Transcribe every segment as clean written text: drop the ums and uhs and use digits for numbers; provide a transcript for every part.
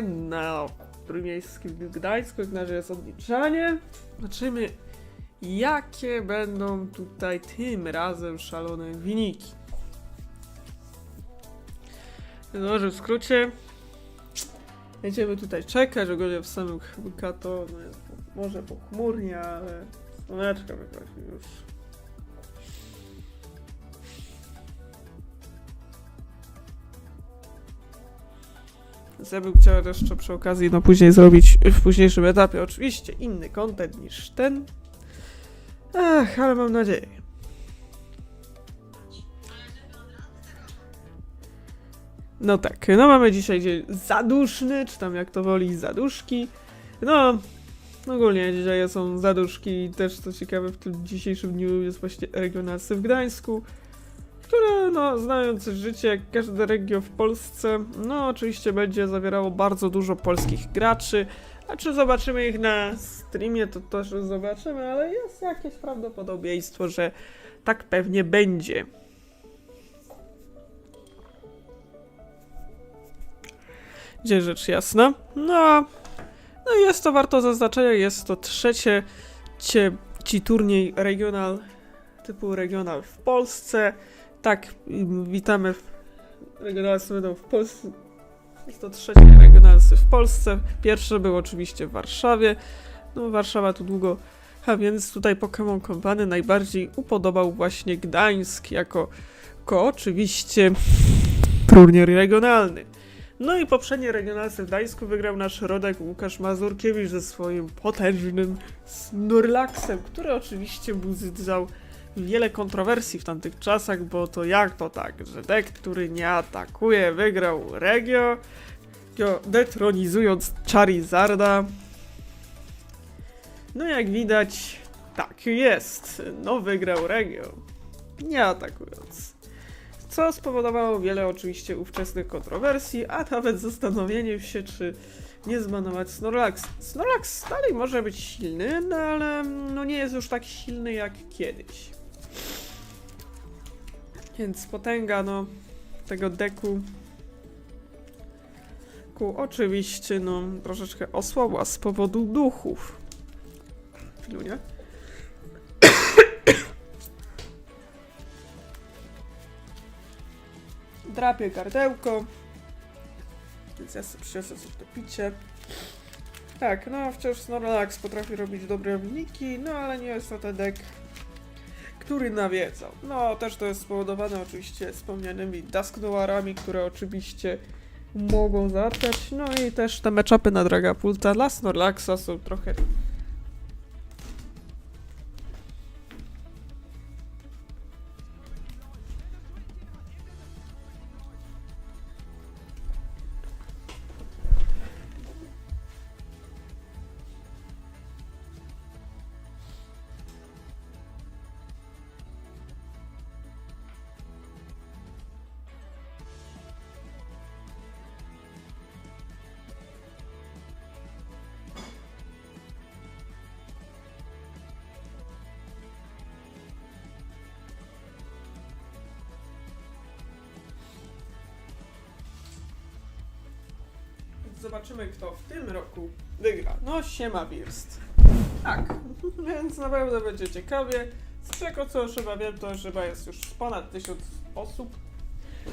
na trójmiejskim w Gdańsku, jak na razie jest odliczanie. Zobaczymy, jakie będą tutaj tym razem szalone wyniki. Dobrze, w skrócie będziemy tutaj czekać, ogólnie w samym Kato no jest może pochmurnie, ale słoneczko wychodzi już. Więc ja bym chciała jeszcze przy okazji później zrobić w późniejszym etapie oczywiście inny content niż ten. Ach, ale mam nadzieję. No tak, no mamy dzisiaj dzień zaduszny, czy tam jak to woli zaduszki. No, ogólnie dzisiaj są zaduszki i też co ciekawe w tym dzisiejszym dniu jest właśnie regionalsy w Gdańsku, które no znając życie jak każde regio w Polsce, no oczywiście będzie zawierało bardzo dużo polskich graczy. A czy zobaczymy ich na streamie, to też zobaczymy, ale jest jakieś prawdopodobieństwo, że tak pewnie będzie. Gdzie rzecz jasna? No i jest to warto zaznaczenia, jest to trzecie turniej regional, typu regional w Polsce. Tak, witamy w regionalsy będą w Polsce. Jest to trzecie regionalsy w Polsce. Pierwsze było oczywiście w Warszawie. No Warszawa tu długo, a więc tutaj Pokémon Company najbardziej upodobał właśnie Gdańsk jako oczywiście turniej regionalny. No i poprzednie regionalsy w Gdańsku wygrał nasz rodak Łukasz Mazurkiewicz ze swoim potężnym Snorlaxem, który oczywiście budzał wiele kontrowersji w tamtych czasach, bo to jak to tak, że deck, który nie atakuje, wygrał regio, detronizując Charizarda. No jak widać, tak jest, no wygrał regio, nie atakując. Co spowodowało wiele oczywiście ówczesnych kontrowersji, a nawet zastanowienie się, czy nie zbanować Snorlax. Snorlax dalej może być silny, no ale no nie jest już tak silny jak kiedyś. Więc potęga no tego deku oczywiście no troszeczkę osłabła z powodu duchów. Chwilunia. Drapie gardełko. Więc ja sobie przyniosę coś do picia. Tak, no wciąż Snorlax potrafi robić dobre wyniki, no ale nie jest to ten deck, który nawiedzał. No też to jest spowodowane oczywiście wspomnianymi Dusknoirami, które oczywiście mogą zacząć. No i też te matchupy na Dragapulta dla Snorlaxa są trochę... Zobaczymy, kto w tym roku wygra. No, siema Wirst. Tak, więc na pewno będzie ciekawie. Z czego co już chyba wiem, to chyba jest już ponad 1000 osób,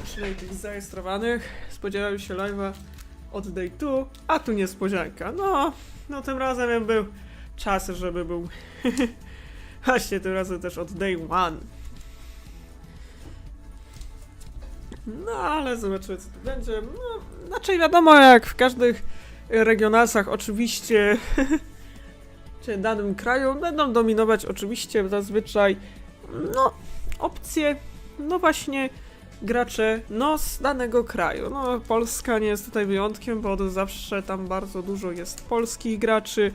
przynajmniej tych zarejestrowanych. Spodziewają się live'a od day 2, a tu niespodzianka. No tym razem był czas, żeby był właśnie tym razem też od day 1. No ale zobaczymy, co tu będzie. No, znaczy wiadomo, jak w każdych regionalsach oczywiście w danym kraju będą dominować oczywiście zazwyczaj no opcje, no właśnie gracze no z danego kraju. No Polska nie jest tutaj wyjątkiem, bo od zawsze tam bardzo dużo jest polskich graczy,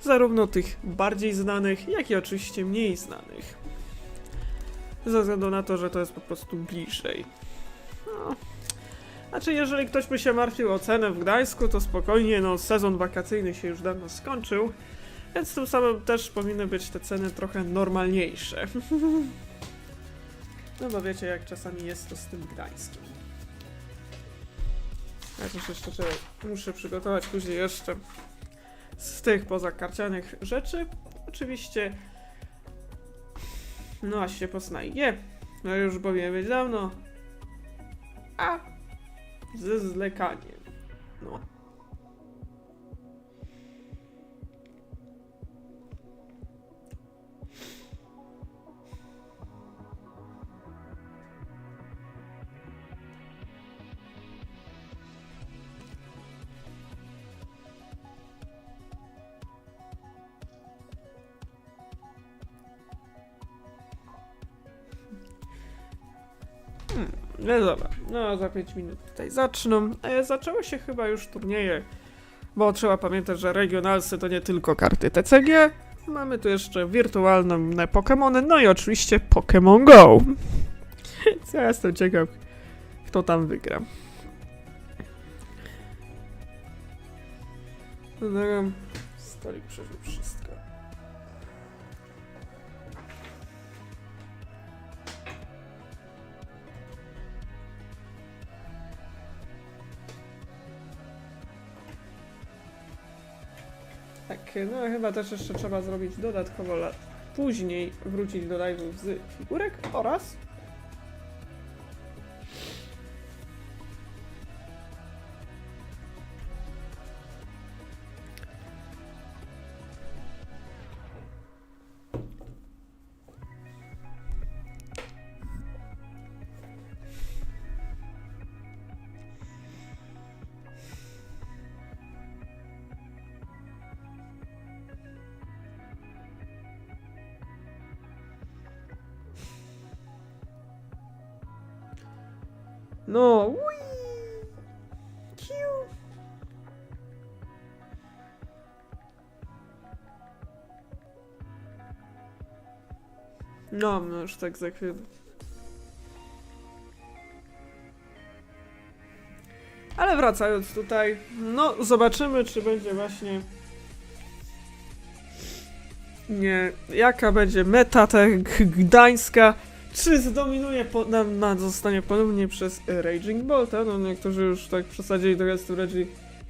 zarówno tych bardziej znanych, jak i oczywiście mniej znanych. Ze względu na to, że to jest po prostu bliżej. No. Znaczy, jeżeli ktoś by się martwił o cenę w Gdańsku, to spokojnie, no sezon wakacyjny się już dawno skończył, więc tym samym też powinny być te ceny trochę normalniejsze. No bo wiecie, jak czasami jest to z tym Gdańskiem. Ja też jeszcze muszę przygotować później jeszcze z tych pozakarcianych rzeczy. Oczywiście no a się poznaje. No już powinien być dawno. A ze zlekaniem. No. No dobra, no za 5 minut tutaj zaczną. Zaczęły się chyba już turnieje, bo trzeba pamiętać, że regionalsy to nie tylko karty TCG. Mamy tu jeszcze wirtualne Pokemony, no i oczywiście Pokémon Go. Co ja jestem ciekaw, kto tam wygra. No, stolik przeżył wszystko. Tak, no chyba też jeszcze trzeba zrobić dodatkowo później wrócić do live'ów z figurek oraz no, ui, kiu. No już tak za chwilę. Ale wracając tutaj, no zobaczymy, czy będzie właśnie jaka będzie meta gdańska, czy zdominuje zostanie ponownie przez Raging Bolta. No niektórzy już tak przesadzili trochę z tym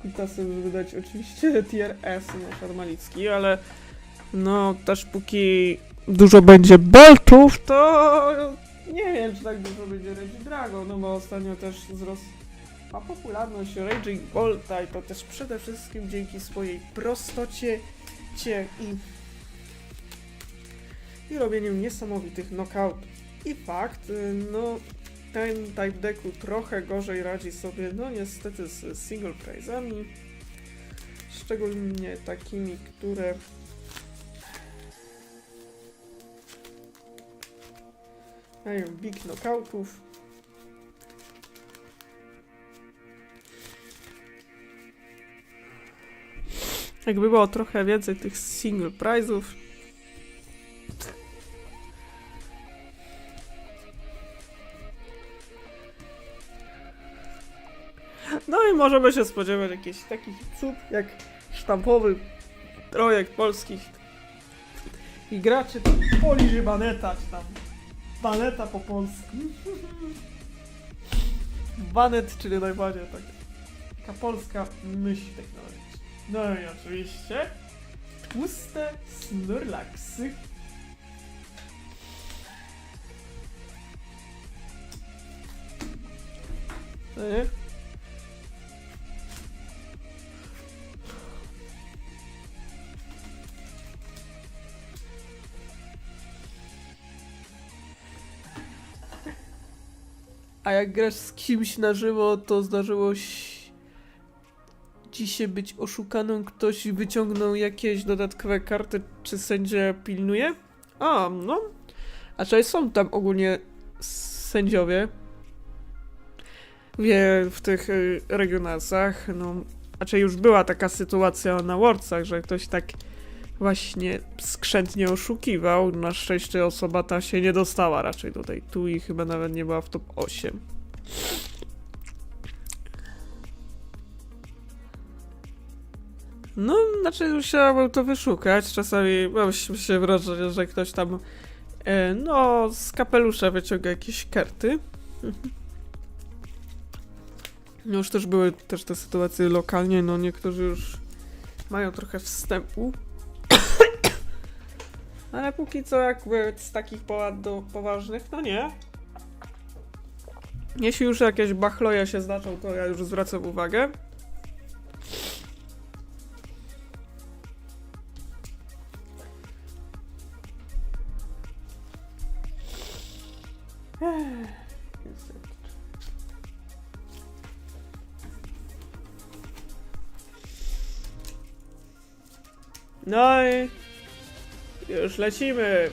Kutasem, żeby dać oczywiście tier S na Szarmalicki, ale no też póki dużo będzie Boltów, to nie wiem, czy tak dużo będzie Raging Dragon, no bo ostatnio też wzrosła popularność Raging Bolta i to też przede wszystkim dzięki swojej prostocie i robieniu niesamowitych knockoutów. I fakt, no ten type decku trochę gorzej radzi sobie, no niestety z single prize'ami, szczególnie takimi, które mają big knockoutów. Jakby było trochę więcej tych single prize'ów. No i możemy się spodziewać jakichś takich cud jak sztampowy projekt polskich i graczy Poliży Baneta, czy tam Baneta po polsku. Banet, czyli najbardziej taka polska myśl technologiczna. No i oczywiście tłuste Snorlaxy. No nie? A jak grasz z kimś na żywo, to zdarzyło ci się być oszukaną, ktoś wyciągnął jakieś dodatkowe karty, czy sędzia pilnuje? A, no. A czyli są tam ogólnie sędziowie w tych regionalsach, no. A czy już była taka sytuacja na Worldsach, że ktoś tak właśnie skrzętnie oszukiwał. Na szczęście osoba ta się nie dostała raczej tutaj tu i chyba nawet nie była w top 8. No, znaczy musiałabym to wyszukać. Czasami mam się wrażenie, że ktoś tam z kapelusza wyciąga jakieś karty. No już też były też te sytuacje lokalnie, no niektórzy już mają trochę wstępu. Ale póki co jakby z takich poważnych, no nie. Jeśli już jakieś bachloje się zdarzą, to ja już zwracam uwagę. No i już lecimy.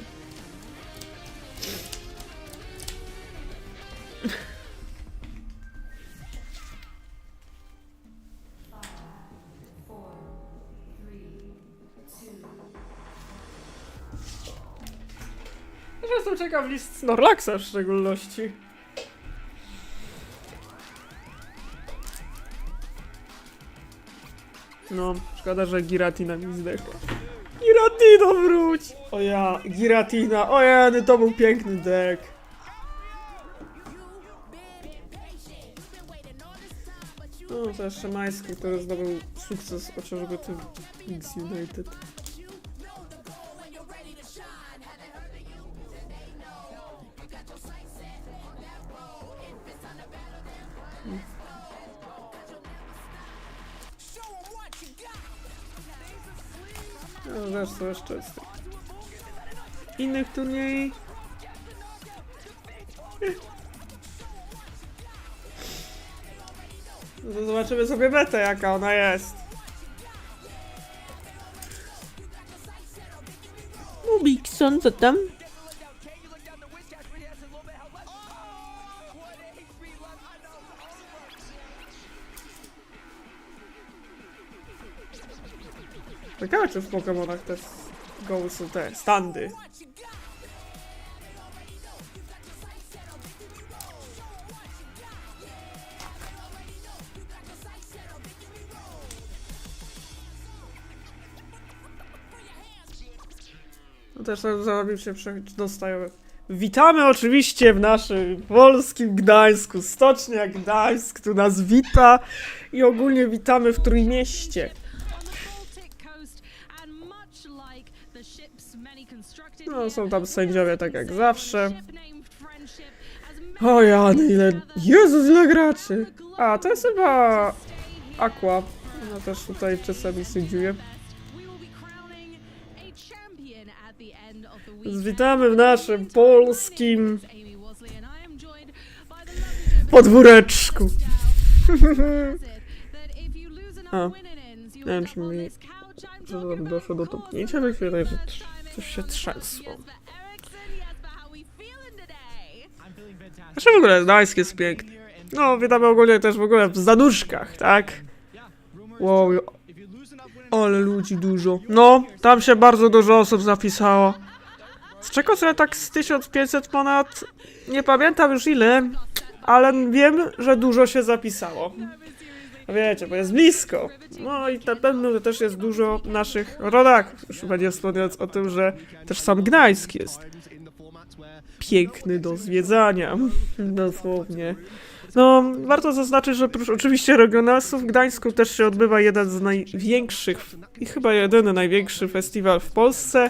Jestem ciekaw list Snorlaxa w szczególności. No, szkoda, że Giratina mi zdechła. Giratino wróć! O ja, Giratina, o jany, to był piękny deck. No, to jeszcze Majski, który zdobył sukces, chociażby tym X United. No, zresztą jeszcze z tych innych turniej. No to zobaczymy sobie metę, jaka ona jest. No Bigson, co tam? Ciekawe, czy w Pokemonach te goły są te standy. No też zarobił się dostają. Witamy oczywiście w naszym polskim Gdańsku. Stocznia Gdańsk tu nas wita i ogólnie witamy w Trójmieście. No, są tam sędziowie, tak jak zawsze. O Jan, ile... Jezus, ile graczy! A, to jest chyba... Aqua. No też tutaj czasami sędziuje. Witamy w naszym polskim... podwóreczku. A, nie wiem, czy mi... że tam doszło do topnięcia, ale chwilę, że coś się trzęsło. Znaczy w ogóle Gdańsk jest piękny. No, witamy ogólnie też w ogóle w Zaduszkach, tak? Wow, ale ludzi dużo. No, tam się bardzo dużo osób zapisało. Z czego sobie tak z 1500 ponad, nie pamiętam już ile, ale wiem, że dużo się zapisało. Wiecie, bo jest blisko. No i na pewno też jest dużo naszych rodaków. Już chyba nie wspomniając o tym, że też sam Gdańsk jest piękny do zwiedzania. Dosłownie. No, warto zaznaczyć, że oprócz oczywiście regionalsów w Gdańsku też się odbywa jeden z największych i chyba jedyny największy festiwal w Polsce,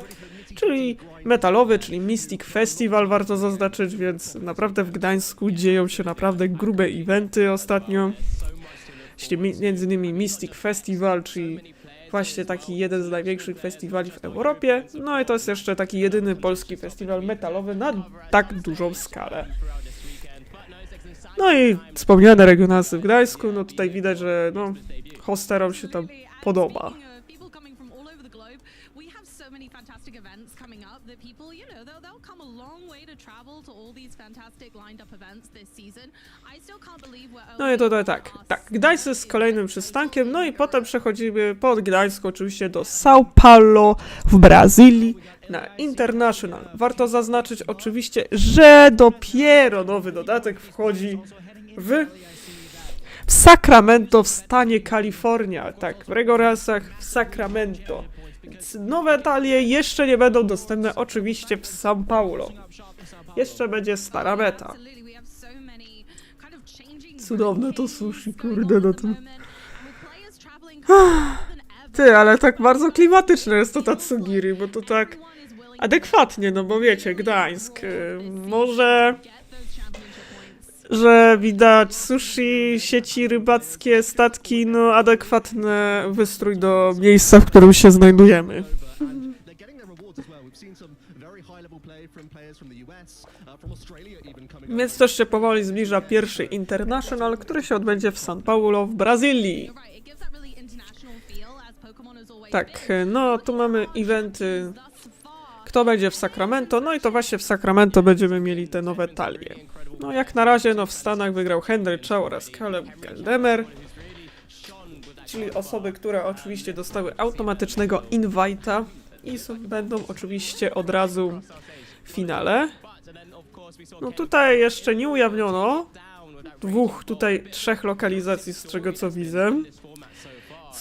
czyli metalowy, czyli Mystic Festival, warto zaznaczyć, więc naprawdę w Gdańsku dzieją się naprawdę grube eventy ostatnio. Między innymi Mystic Festival, czyli właśnie taki jeden z największych festiwali w Europie. No i to jest jeszcze taki jedyny polski festiwal metalowy na tak dużą skalę. No i wspomniane regionalsy w Gdańsku, no tutaj widać, że no, hosterom się tam podoba. No i tutaj tak, Gdańsk jest kolejnym przystankiem, no i potem przechodzimy pod Gdańsk oczywiście do São Paulo w Brazylii na International. Warto zaznaczyć oczywiście, że dopiero nowy dodatek wchodzi w Sacramento w stanie Kalifornia, tak, w regionalsach w Sacramento. Więc nowe talie jeszcze nie będą dostępne oczywiście w São Paulo. Jeszcze będzie stara beta. cudowne to sushi, kurde, no to... Ty, ale tak bardzo klimatyczne jest to Tatsugiri, bo to tak adekwatnie, no bo wiecie, Gdańsk, może... że widać sushi, sieci rybackie, statki, no adekwatny wystrój do miejsca, w którym się znajdujemy. Więc też się powoli zbliża pierwszy International, który się odbędzie w São Paulo w Brazylii. Tak, no tu mamy eventy, kto będzie w Sacramento, no i to właśnie w Sacramento będziemy mieli te nowe talie. No jak na razie, no w Stanach wygrał Henry Chow oraz Caleb Geldemer, czyli osoby, które oczywiście dostały automatycznego invite'a i będą oczywiście od razu w finale. No tutaj jeszcze nie ujawniono trzech lokalizacji, z czego co widzę.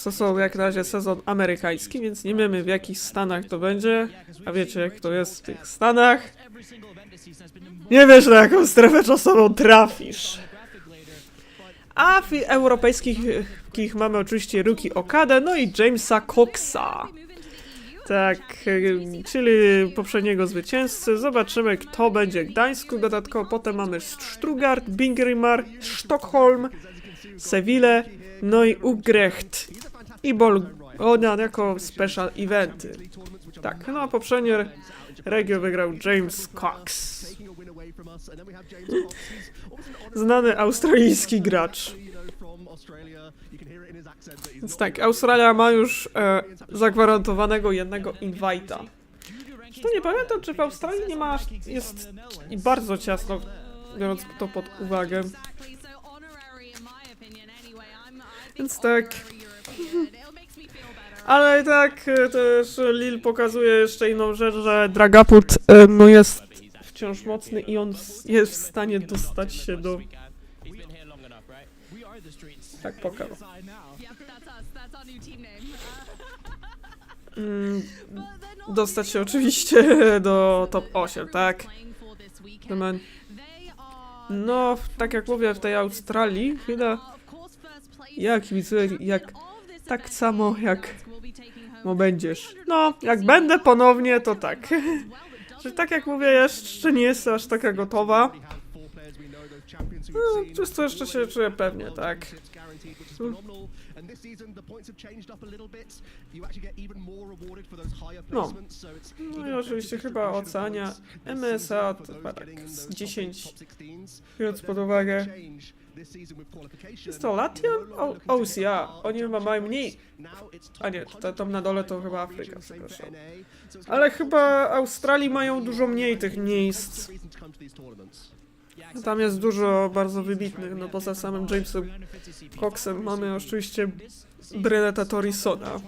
To są jak na razie sezon amerykański, więc nie wiemy w jakich Stanach to będzie. A wiecie jak to jest w tych Stanach? Nie wiesz, na jaką strefę czasową trafisz. A w europejskich mamy oczywiście Rookie Okadę, no i Jamesa Coxa. Tak, czyli poprzedniego zwycięzcy. Zobaczymy, kto będzie w Gdańsku. Dodatkowo potem mamy Stuttgart, Bingrimar, Sztokholm, Seville, no i Utrecht i Bologna jako special eventy. Tak, no a poprzednie regio wygrał James Cox. Znany australijski gracz. Więc tak, Australia ma już zagwarantowanego jednego invite'a. To nie pamiętam, czy w Australii nie ma, jest bardzo ciasno, biorąc to pod uwagę. Więc tak. Ale tak też Lil pokazuje jeszcze inną rzecz, że Dragapult no jest wciąż mocny i on jest w stanie dostać się do... Tak, pokaż. Dostać się oczywiście do top 8, tak? No, tak jak mówię, w tej Australii chyba jak widzę, jak tak samo jak będziesz. No, jak będę ponownie, to tak. Że tak jak mówię, jeszcze nie jest aż taka gotowa. No, przez to jeszcze się czuję pewnie, tak. No. No i oczywiście chyba ocenia MSA to chyba tak z 10, biorąc pod uwagę. Jest to Latia? OCA. Oni chyba mają mniej. A nie, tam na dole to chyba Afryka, przepraszam. Ale chyba Australii mają dużo mniej tych miejsc. Tam jest dużo bardzo wybitnych, no poza samym Jamesem Coxem mamy oczywiście Brenneta Torrisona.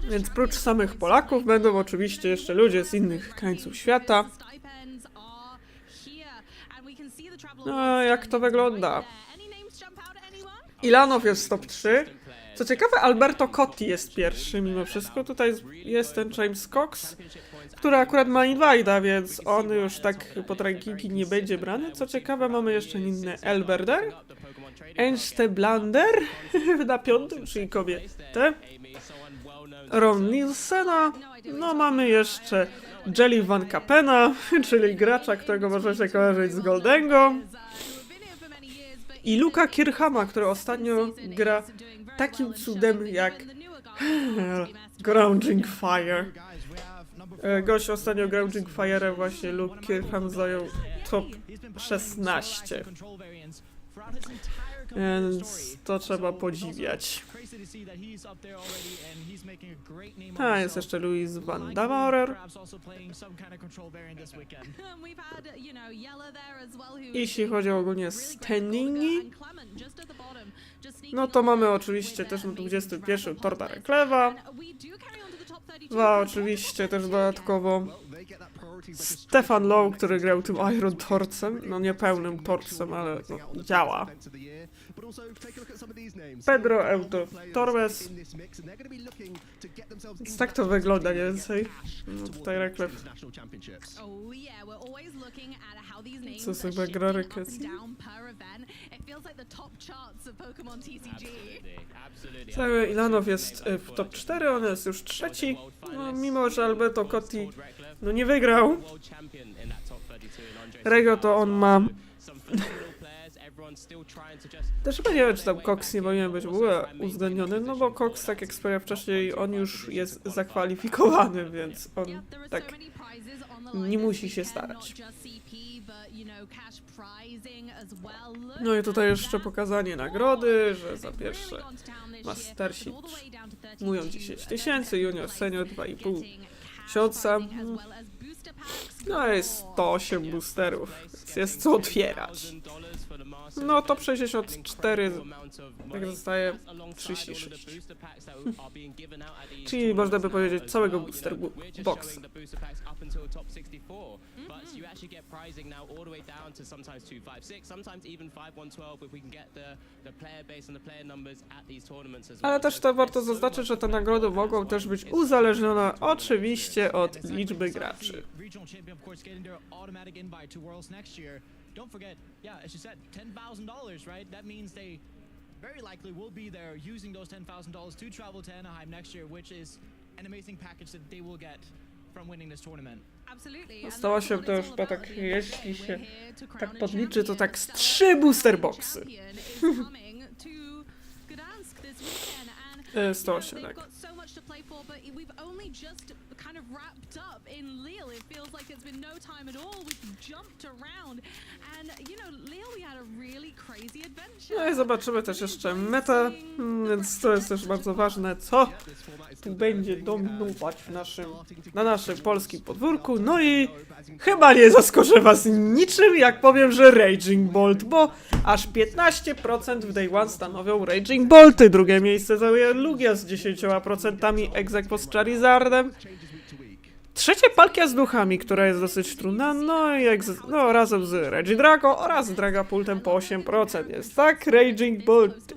Więc prócz samych Polaków będą oczywiście jeszcze ludzie z innych krańców świata. No, jak to wygląda? Ilanow jest w top 3. Co ciekawe, Alberto Cotti jest pierwszy mimo wszystko. Tutaj jest ten James Cox, który akurat ma invite'a, więc on już tak pod rankingi nie będzie brany. Co ciekawe, mamy jeszcze inne Elberder, Enste Blander na 5, czyli kobietę, Ron Nielsena, no mamy jeszcze Jelly Van Kapena, czyli gracza, którego możecie kojarzyć z Goldengo, i Luka Kirchama, który ostatnio gra takim cudem jak Grounding Fire. Gość ostatnio Grounding Fire, właśnie Luke Kircham zajął top 16. Więc to trzeba podziwiać. A, jest jeszcze Louis Van Damorer. Jeśli chodzi o ogólnie standingi, no to mamy oczywiście też na 21 Torda Reklewa. Oczywiście też dodatkowo Stefan Lowe, który grał tym Iron Torcem, no nie pełnym torcem, ale no, działa. Pedro Auto Torres. Więc tak to wygląda mniej więcej. No tutaj reklam. Co sobie gra reklam. Cały Ilanow jest w top 4, on jest już trzeci. No, mimo że Alberto Cotti no nie wygrał. Regio to on ma. Też chyba nie wiem, czy tam Cox nie powinien być w ogóle uwzględniony, no bo Cox, tak jak wspomniałem wcześniej, on już jest zakwalifikowany, więc on tak nie musi się starać. No i tutaj jeszcze pokazanie nagrody, że za pierwsze Mastersi mówią 10 000, Junior Senior 2,5 tysiąca. No jest 108 boosterów, więc jest co otwierać. No top 64, tak zostaje 36. Czyli można by powiedzieć całego booster box. Ale też to warto zaznaczyć, że te nagrody mogą też być uzależnione oczywiście od liczby graczy. Don't forget, yeah, as you said, $10,000, right? That means they very likely will be there using those $10,000 to travel to Anaheim next year, which is an amazing package that they will get from winning this tournament. Stała się to już chyba tak, jeśli się tak podliczy, to tak z 3 booster boxy. 108, tak. No i zobaczymy też jeszcze metę, więc to jest też bardzo ważne, co tu będzie dominować na naszym polskim podwórku. No i chyba nie zaskoczę was niczym, jak powiem, że Raging Bolt, bo aż 15% w Day One stanowią Raging Bolty. Drugie miejsce zajmuje Lugia z 10% ex aequo z Charizardem. Trzecie Palkia z duchami, która jest dosyć trudna, no i razem z Regidrago oraz Dragapultem po 8%. Jest tak, Raging Bolty,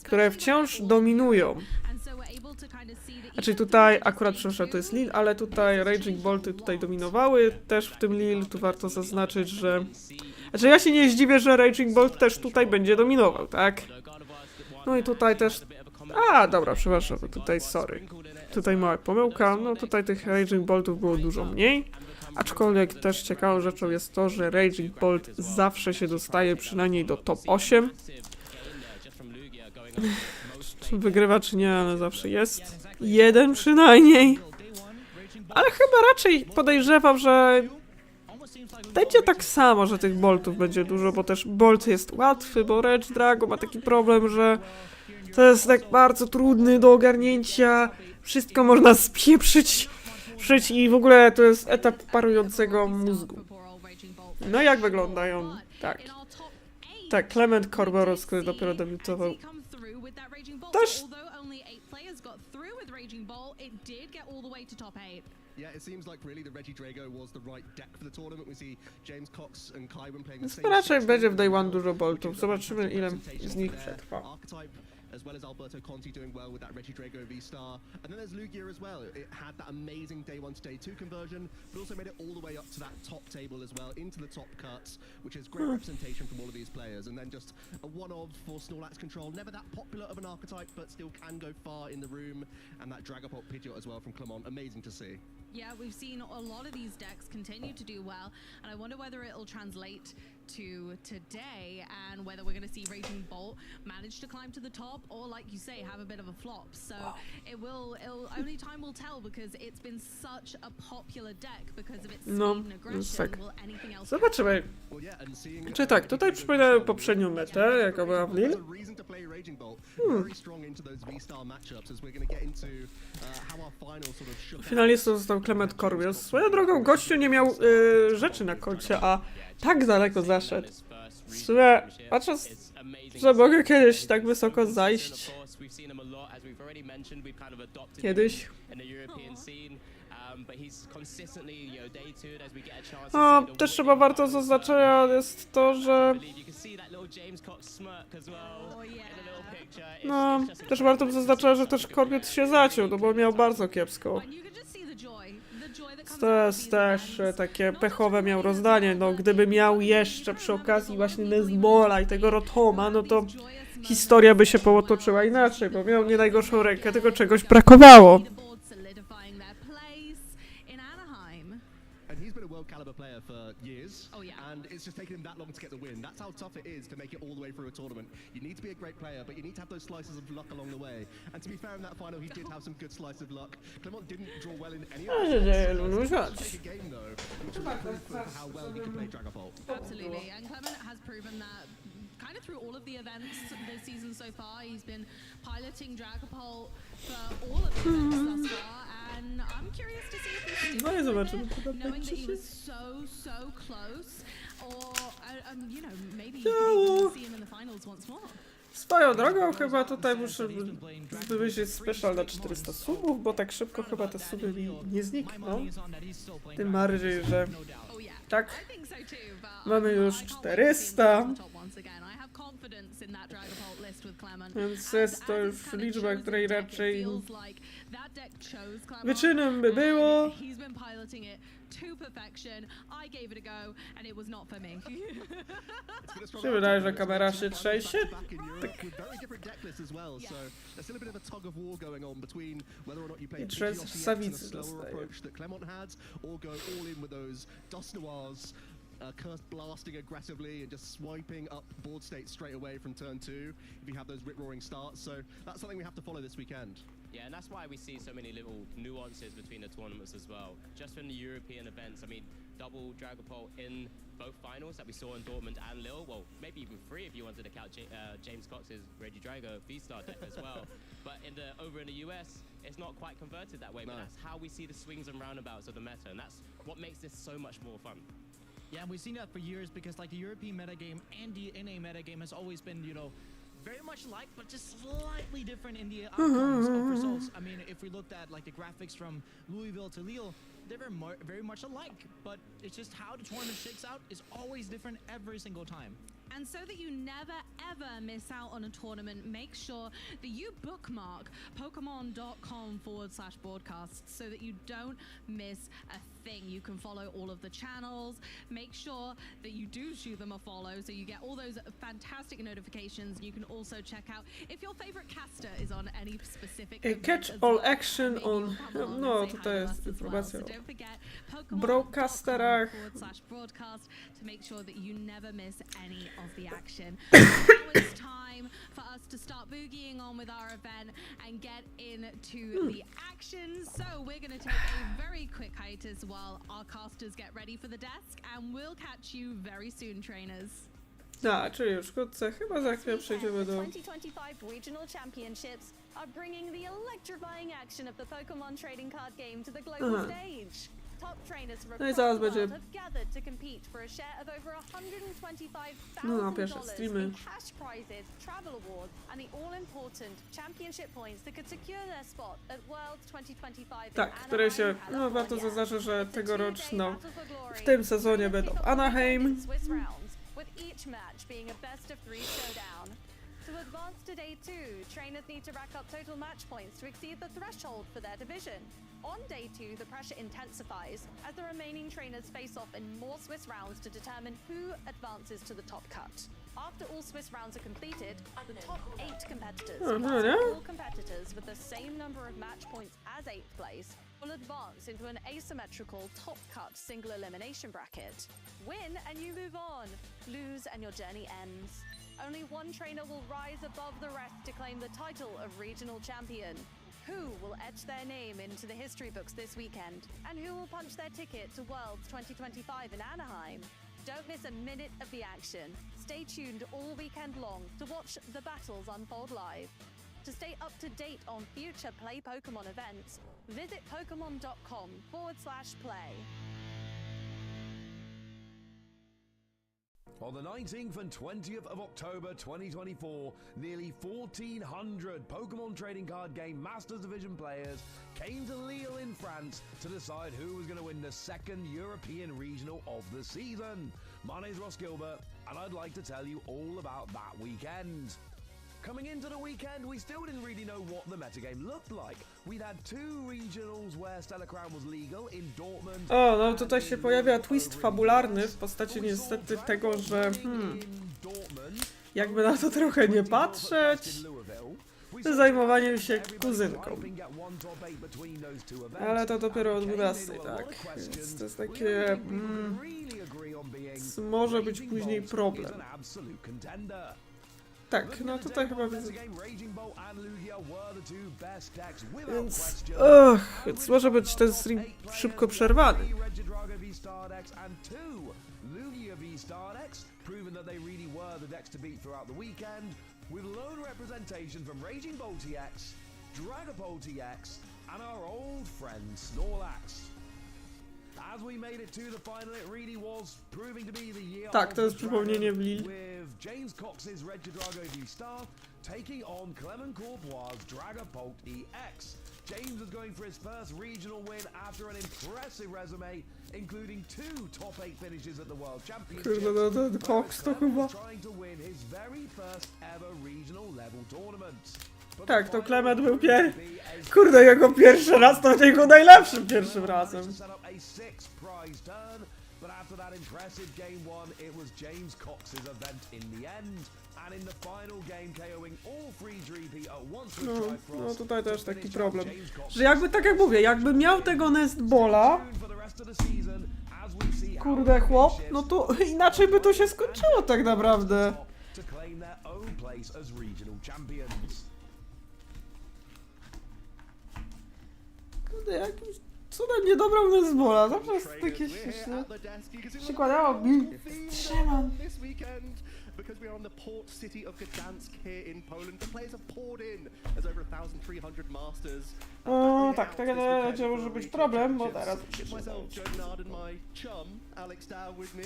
które wciąż dominują. Znaczy tutaj, akurat przepraszam, to jest Lil, ale tutaj Raging Bolty tutaj dominowały, też w tym Lil, tu warto zaznaczyć, że... Znaczy ja się nie zdziwię, że Raging Bolt też tutaj będzie dominował, tak? No i tutaj też... A, dobra, przepraszam, tutaj sorry. Tutaj mała pomyłka, no tutaj tych Raging Boltów było dużo mniej. Aczkolwiek też ciekawą rzeczą jest to, że Raging Bolt zawsze się dostaje przynajmniej do top 8. Czy wygrywa, czy nie, ale zawsze jest. Jeden przynajmniej. Ale chyba raczej podejrzewam, że będzie tak samo, że tych Boltów będzie dużo, bo też Bolt jest łatwy, bo Regidrago ma taki problem, że to jest tak bardzo trudny do ogarnięcia. Wszystko można spieprzyć i w ogóle to jest etap parującego mózgu. No jak wyglądają? Tak. Tak, Clement Corboros, który dopiero debiutował. Też... Więc raczej będzie w Day One dużo boltów. Zobaczymy, ile z nich przetrwa. As well as Alberto Conti doing well with that Regidrago V-Star. And then there's Lugia as well. It had that amazing Day 1 to Day 2 conversion, but also made it all the way up to that top table as well, into the top cuts, which is great representation from all of these players. And then just a one-of for Snorlax Control. Never that popular of an archetype, but still can go far in the room. And that Dragapult Pidgeot as well from Clement. Amazing to see. Yeah, we've seen a lot of these decks continue to do well, and I wonder whether it'll translate to today and whether we're going to see Raging Bolt manage to climb to the top or, like you say, have a bit of a flop. So only time will tell, because it's been such a popular deck because of its speed and aggression. Will anything else... Zobaczymy. Czy tak, tutaj przypominam poprzednią metę, jaka była w Lille. Finalistą został Clement Corbios. Swoją drogą gościu nie miał rzeczy na koncie, a tak daleko zaszedł. W sumie, patrząc, że mogę kiedyś tak wysoko zajść. Kiedyś. No, też chyba warto zaznaczenia jest to, że No, też warto by zaznaczyć, że też kobiet się zaciął, no bo miał bardzo kiepsko. To jest też takie pechowe miał rozdanie, no gdyby miał jeszcze przy okazji właśnie Nezbola i tego Rotoma, no to historia by się potoczyła inaczej, bo miał nie najgorszą rękę, tylko czegoś brakowało. And he's been a world caliber player for years. Oh yeah. And it's just taken him that long to get the win. That's how tough it is to make it all the way through a tournament. You need to be a great player, but you need to have those slices of luck along the way. And to be fair, in that final, he did have some good slices of luck. Clement didn't draw well in any of the game, though, which was proof of how well he can play Dragapult. Absolutely, and Clement has proven that kind of through all of the events this season so far. He's been piloting Dragapult for all of the events thus far, and I'm curious to see if he's sticking with it, knowing that he was so close, or you know, maybe you could even see him in the finals once more. Swoją drogą chyba tutaj muszę wymyślić special na 400 subów, bo tak szybko chyba te suby mi nie znikną. Tym bardziej, że tak, mamy już 400. Więc jest to już liczba, której raczej wyczynem by było. Się wydaje, że kamera się trzęsie. Tak. I trzęsie sawicy dostaje. Curse blasting aggressively and just swiping up board state straight away from turn 2 if you have those rip-roaring starts, so that's something we have to follow this weekend. Yeah, and that's why we see so many little nuances between the tournaments as well. Just from the European events, I mean, double Dragapult in both finals that we saw in Dortmund and Lille, well, maybe even 3 if you wanted to count James Cox's Reggie Drago V-Star deck as well. But over in the US, it's not quite converted that way, but that's how we see the swings and roundabouts of the meta, and that's what makes this so much more fun. Yeah, and we've seen that for years because like the European metagame and the NA metagame has always been, you know, very much alike, but just slightly different in the outcomes of results. I mean, if we looked at like the graphics from Louisville to Lille, they're very much alike, but it's just how the tournament shakes out is always different every single time. And so that you never ever miss out on a tournament, make sure that you bookmark Pokemon.com/broadcasts so that you don't miss a thing. You can follow all of the channels. Make sure that you do shoot them a follow so you get all those fantastic notifications. You can also check out if your favorite caster is on any specific Catch all action on... No, tutaj jest informacja o broadcasterach. /broadcast to make sure that you never miss any of the action. Now it's time for us to start boogieing on with our event and get into the action. So we're going to take a very quick hiatus while our casters get ready for the desk, and we'll catch you very soon, trainers. Czyli już wkrótce, chyba za chwilę przejdziemy do... 2025 Regional Championships are bringing the electrifying action of the Pokemon trading card game to the global stage. Top trainers from across the world have gathered to compete for a share of over $125,000 in cash prizes, travel awards, and the all-important championship points that could secure their spot at Worlds 2025 Tak, które się, no warto zaznaczyć, że tegoroczno w tym sezonie będą w Anaheim. With each match being a best of 3 showdown. To advance to day 2, trainers need to rack up total match points to exceed the threshold for their division. On day 2, the pressure intensifies as the remaining trainers face off in more Swiss rounds to determine who advances to the top cut. After all Swiss rounds are completed, the top 8 competitors, plus all competitors with the same number of match points as 8th place, will advance into an asymmetrical top cut single elimination bracket. Win and you move on. Lose and your journey ends. Only one trainer will rise above the rest to claim the title of regional champion. Who will etch their name into the history books this weekend? And who will punch their ticket to Worlds 2025 in Anaheim? Don't miss a minute of the action. Stay tuned all weekend long to watch the battles unfold live. To stay up to date on future Play Pokemon events, visit pokemon.com/play. On the 19th and 20th of October 2024, nearly 1,400 Pokemon Trading Card Game Masters Division players came to Lille in France to decide who was going to win the second European Regional of the season. My name is Ross Gilbert, and I'd like to tell you all about that weekend. Coming into the weekend, we still didn't really know what the metagame looked like. We'd had 2 regionals where Stellar Crown was legal in Dortmund. O, no tutaj się pojawia twist fabularny w postaci niestety tego, że jakby na to trochę nie patrzeć, zajmowaniem się kuzynką. Ale to dopiero o 12, tak? Więc to jest takie... może być później problem. Tak, no tutaj chyba widzę. Więc może być ten stream szybko przerwany. With lone representation from Raging Bull TX, Dragapult TX, and our old friend Snorlax. As we made it to the final, it really was proving to be the year Tak, of to jest the przypomnienie w Dragon, Lille. with James Cox's Regidrago V-Star taking on Clement Courbois' Dragapult EX. James is going for his first regional win after an impressive resume, including 2 top 8 finishes at the World Championships. Kurde, no ten Cox to chyba... Trying to win his very first ever regional level tournament. Tak, to Clement był Kurde, jego pierwszy raz to nie jego najlepszym pierwszym razem. But after that impressive game 1, it was James Cox's event in the end. And in the final game KOing all 3 GP at once with Triforce. No tutaj też taki problem, że jakby, tak jak mówię, jakby miał tego Nestballa, kurde chłop, no to inaczej by to się skończyło tak naprawdę. Kurde, jakiś cudem nie dobrał Nestballa, zawsze jest takie śmieszne. Przykładało mi, trzymam. Because we are on the port city of Gdańsk here in Poland. The players have poured in as over 1,300 masters. No tak, tak będzie może być problem, bo teraz Myself, Joe Bernard, and my chum, Alex Dow, with me,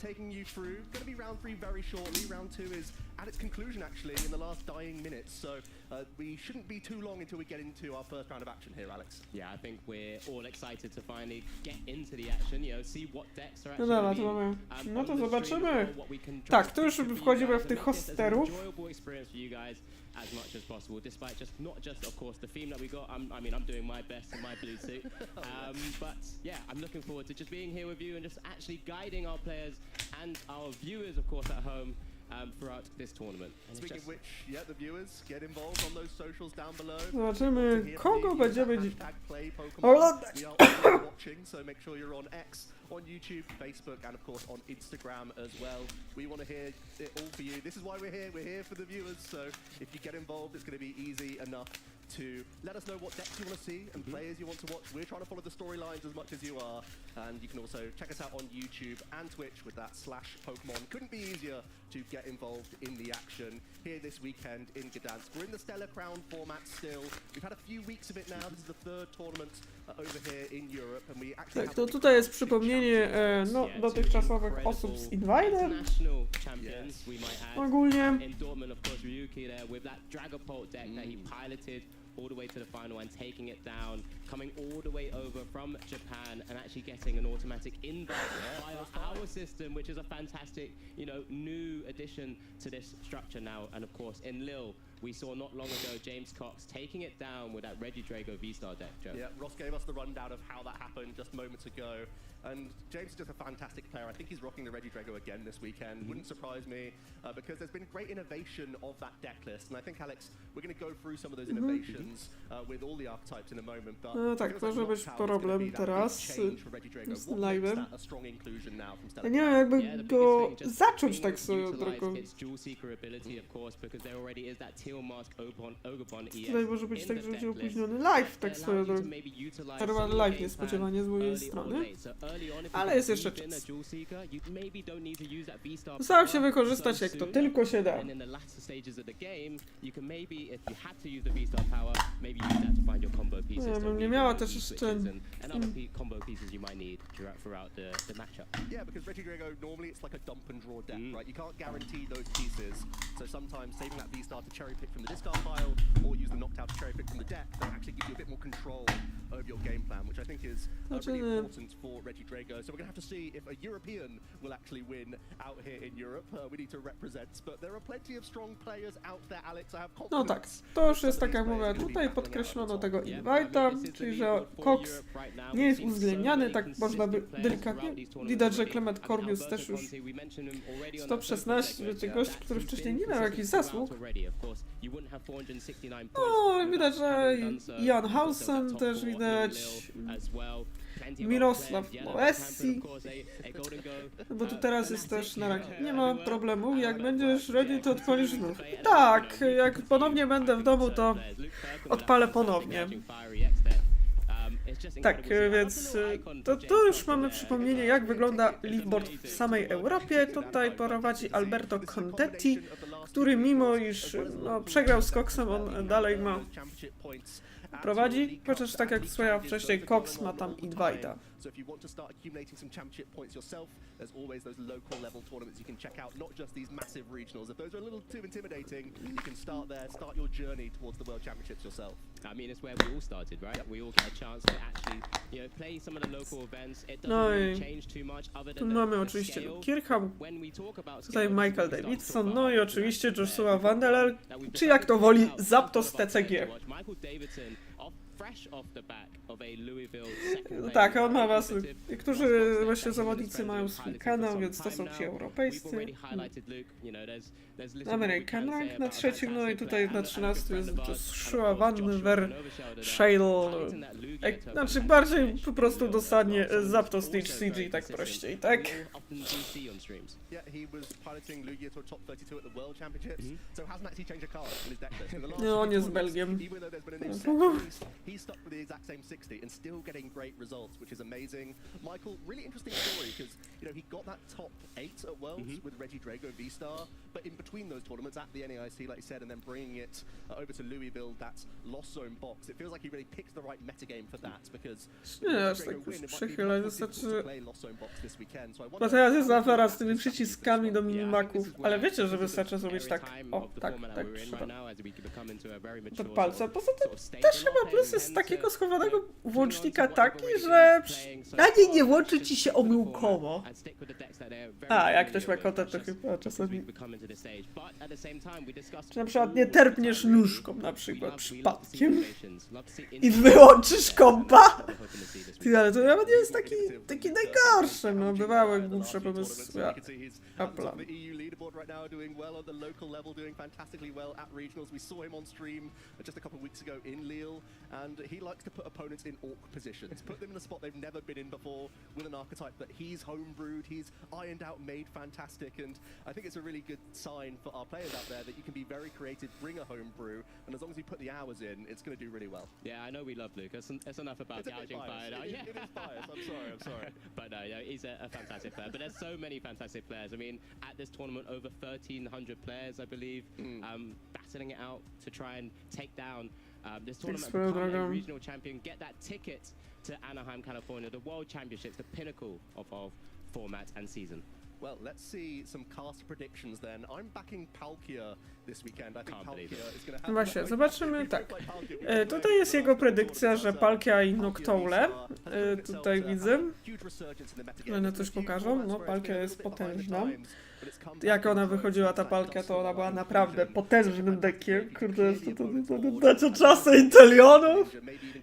taking you through. Going to be round 3 very shortly. Round 2 is at its conclusion, actually, in the last dying minutes. So we shouldn't be too long until we get into our first round of action here, Alex. Yeah, I think we're all excited to finally get into the action, you know, see what decks are No actually dobra, gonna to mamy. be, No to on the stream, zobaczymy. what we can Tak, to już for you wchodzimy guys w tych and make this as hosterów. enjoyable experience for you guys as much as possible, despite not just of course the theme that we got. I mean I'm doing my best in my blue suit, but yeah, I'm looking forward to just being here with you and just actually guiding our players and our viewers, of course, at home. Throughout this tournament. Speaking of which, yeah, the viewers get involved on those socials down below. Zobaczymy, kogo będziemy Play oglądać. We are watching, so make sure you're on X, on YouTube, Facebook, and of course on Instagram as well. We want to hear it all for you. This is why we're here. We're here for the viewers. So if you get involved, it's going to be easy enough to let us know what decks you want to see and players you want to watch. We're trying to follow the storylines as much as you are, and you can also check us out on YouTube and Twitch with that /Pokemon. Couldn't be easier to get involved in the action here this weekend in Gdańsk. We're in the Stellar Crown format still. We've had a few weeks of it now. This is the 3rd tournament over here in Europe, and we actually Tak, to tutaj jest przypomnienie no, dotychczasowych osób z Invader. Ogólnie. In Dortmund, of course, Ryuki there with that Dragapult deck that he piloted all the way to the final and taking it down, coming all the way over from Japan and actually getting an automatic invite via our system, which is a fantastic, you know, new addition to this structure now. And of course, in Lille, we saw not long ago James Cox taking it down with that Regidrago V-Star deck, Joe. Yeah, Ross gave us the rundown of how that happened just moments ago. And James is just a fantastic player. I think he's rocking the Regidrago again this weekend. Wouldn't surprise me because there's been great innovation of that deck list. And I think, Alex, we're going to go through some of those innovations with all the archetypes in a moment. But No tak, może być problem teraz z live'em. Ja nie wiem, jakby go zacząć tak swoją drogą. Tutaj może być tak, że będzie opóźniony live tak swoją drogą. Przerwany live niespodziewanie z mojej strony. Ale jest jeszcze czas. Staram się wykorzystać jak to tylko się da. Ja bym nie miała też jeszcze... Yeah, because Regidrago normally it's like a dump and draw deck, right? You can't guarantee those pieces, so sometimes saving that V-Star to cherry pick from the discard pile or use the Noctowl to cherry pick from the deck, that actually gives you a bit more control over your game plan, which I think is really important for Reggie Drago. So we're going to have to see if a European will actually win out here in Europe. We need to represent, but there are plenty of strong players out there, Alex. I have confidence. No tak, to już jest tak jak mówię, tutaj podkreślono tego invite'a, czyli że Cox nie jest uwzględniany, tak można by delikatnie. Widać, że Clement Corbius też już top 16, wiecie, gość, który wcześniej nie miał jakichś zasług. No, widać, że Jan Hausen też widać, Mirosław Moessi, bo tu teraz jest też na razie. Nie ma problemu, jak będziesz ready, to odpalisz znów. Tak, jak ponownie będę w domu, to odpalę ponownie. Tak, więc to już mamy przypomnienie, jak wygląda leaderboard w samej Europie. Tutaj prowadzi Alberto Contetti, który mimo iż przegrał z Coxem, on dalej ma prowadzi, chociaż tak jak wspomniałem wcześniej, Cox ma tam invite'a. So if you want to start accumulating some championship points yourself, there's always those local level tournaments you can check out, not just these massive regionals. If those are a little too intimidating, you can start there, start your journey towards the World Championships yourself. I mean, it's where we all started, right? We all get a chance to actually, you know, play some of the local events. It doesn't really change too much other Tu than mamy oczywiście Kirkham, when we talk about tutaj Michael Davidson, no i oczywiście Joshua Vandeler, czy jak to woli, Zapdos TCG. No tak, on ma was. Niektórzy właśnie zawodnicy mają swój kanał, więc to są ci europejscy. American Rank na trzecim, no i tutaj na 13 jest Joshua Vandeler, Shale. Znaczy bardziej po prostu dosadnie Zapdos Stage CG, tak prościej, tak? No, on jest Belgiem. He's stuck with the exact same 60 and still getting great results, which is amazing. Michael, really interesting story because he got that top 8 at Worlds with Reggie Drago V-Star, but in between those tournaments at the NAIC, like you said, and then bringing it over to Louisville, that Lost Zone box, it feels like he really picked the right metagame for that because nie, aż tak już przychylę, wystarczy. Bo teraz jest afera z tymi przyciskami do minimaków, ale wiecie, że wystarczy zrobić tak, o, tak, trzeba. Pod palcem. Poza tym też chyba plus jest takiego schowanego włącznika taki, że na niej nie włączy ci się omyłkowo. A, jak ktoś ma kota, to chyba czasami... Czy na przykład nie terpniesz nóżką na przykład przypadkiem i wyłączysz kompa? Ty, ale to nawet nie jest taki najgorszy, no bywały głupsze pomysły Apple'a. And he likes to put opponents in awk positions, put them in a spot they've never been in before with an archetype that he's homebrewed, he's ironed out, made fantastic, and I think it's a really good sign for our players out there that you can be very creative, bring a homebrew, and as long as you put the hours in, it's going to do really well. Yeah, I know we love Luke. That's enough about gouging fire. It is biased. I'm sorry. But no, he's a fantastic player. But there's so many fantastic players. I mean, at this tournament, over 1,300 players, I believe, battling it out to try and take down this tournament, become a regional champion, get that ticket to Anaheim, California, the World Championships, the pinnacle of our format and season. Well, let's see some cast predictions then. I'm backing Palkia this weekend. I think Palkia is going to have... Właśnie, zobaczymy, tak. Tutaj jest jego predykcja, że Palkia i Noctowle. Tutaj widzę. One coś pokażą. No, Palkia jest potężna. Jak ona wychodziła, ta Palkia, to ona była naprawdę potężnym deckiem. Kurde, to dacie czasy Intelionów.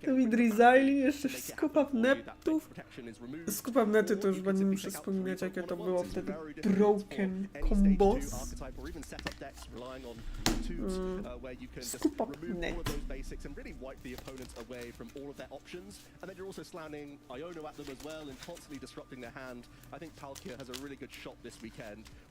Tymi Drizaili, jeszcze Skupa Neptów. Skupa Nety to już będę muszę wspominać, jakie to było wtedy broken combos. Skupa Net.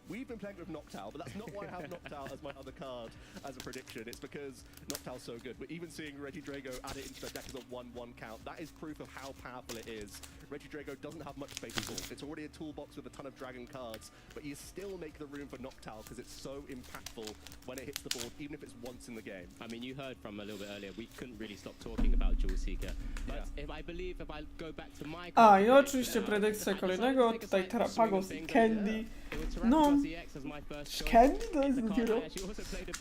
We've been playing with Noctowl, but that's not why I have Noctowl as my other card as a prediction. It's because Noctowl's so good. We're even seeing Reggie Drago add it into the deck as a 1-1 count. That is proof of how powerful it is. Reggie Drago doesn't have much space at all. It's already a toolbox with a ton of dragon cards, but you still make the room for Noctowl because it's so impactful when it hits the board, even if it's once in the game. I mean, you heard from a little bit earlier, we couldn't really stop talking about Jewel Seeker. But if I go back to my... I oczywiście predykcja kolejnego, tutaj Terrapagos i Candy. No. EX as my first choice. Candy to It's jest a card dopiero. I actually also played in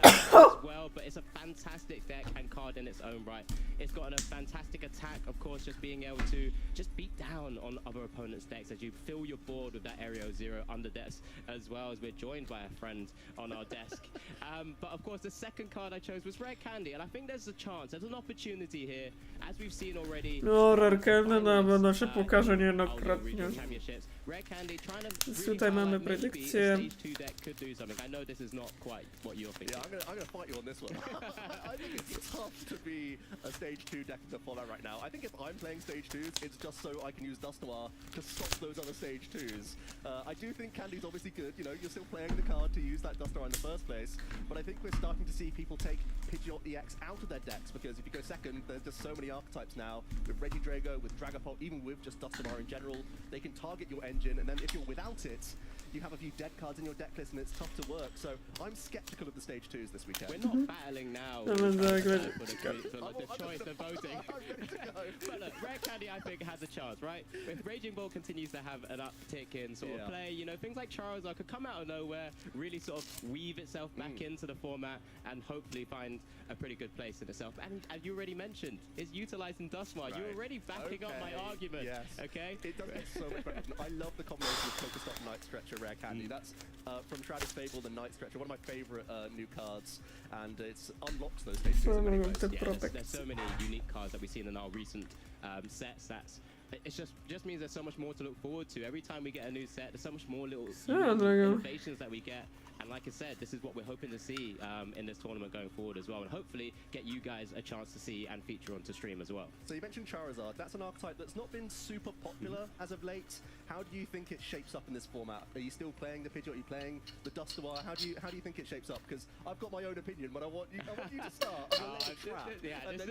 as well, but it's a fantastic deck and card in its own right. It's got a fantastic attack, of course, just being able to just beat down on other opponents' decks as you fill your board with that Area 0 under desk, as well as we're joined by a friend on our desk. But of course, the second card I chose was Rare Candy, and I think there's a chance, there's an opportunity here, as we've seen already. No, Rare Candy na pewno się uh, pokaże in niejednokrotnie. regional championships. Rare Candy trying to Więc really tutaj mamy highlight maybe a predykcję. stage 2 deck could do something. I know this is not quite what you're thinking. Yeah, I'm gonna fight you on this one. I think it's tough to be a stage 2 deck in the format right now. I think if I'm playing stage 2s, it's just so I can use Dust Noir to stop those other stage 2s. I do think Candy's obviously good. You know, you're still playing the card to use that Dust Noir in the first place. But I think we're starting to see people take Pidgeot EX out of their decks, because if you go second, there's just so many archetypes now. With Reggie Drago, with Dragapult, even with just Dust Noir in general, they can target your engine, and then if you're without it, you have a few dead cards in your deck list and it's tough to work. So I'm skeptical of the stage 2s this weekend. We're not battling now. No, We're no, trying to no, decide for the choice of voting. I'm ready to go. But look, Rare Candy, I think, has a chance, right? If Raging Bull continues to have an uptick in sort of play, you know, things like Charizard could come out of nowhere, really sort of weave itself back into the format, and hopefully find a pretty good place in itself. And as you already mentioned, is utilizing Dustmar. Right. You're already backing up my argument. Yes. Okay? It does get so much better. I love the combination of Pokestop Night Stretcher Rare Candy. That's from Travis Fable, the Night Stretcher, one of my favorite new cards, and it's unlocks those stage 2s in many ways. Yeah, there's so many unique cards that we've seen in our recent sets. It's just means there's so much more to look forward to. Every time we get a new set, there's so much more little innovations that we get. And like I said, this is what we're hoping to see in this tournament going forward as well, and hopefully get you guys a chance to see and feature onto stream as well. So you mentioned Charizard. That's an archetype that's not been super popular as of late. How do you think it shapes up in this format? Are you still playing the Pidgeot? Are you playing the Dustoir? How do you think it shapes up? Because I've got my own opinion, but I want you to start. And then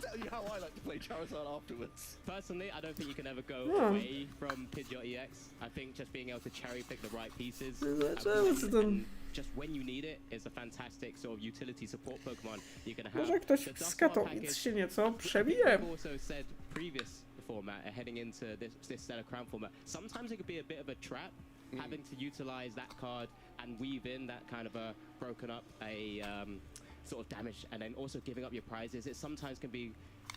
tell you how I like to play Charizard afterwards. Personally, I don't think you can ever go away from Pidgeot EX. I think just being able to cherry pick the right pieces and just when you need it is a fantastic sort of utility support Pokemon you're going to have. Może ktoś z Katowic się nieco przebije. I've also said previous format, heading into this Stellar Crown format, sometimes it could be a bit of a trap, having to utilize that card and weave in that kind of a broken up sort of damage, and then also giving up your prizes. It sometimes can be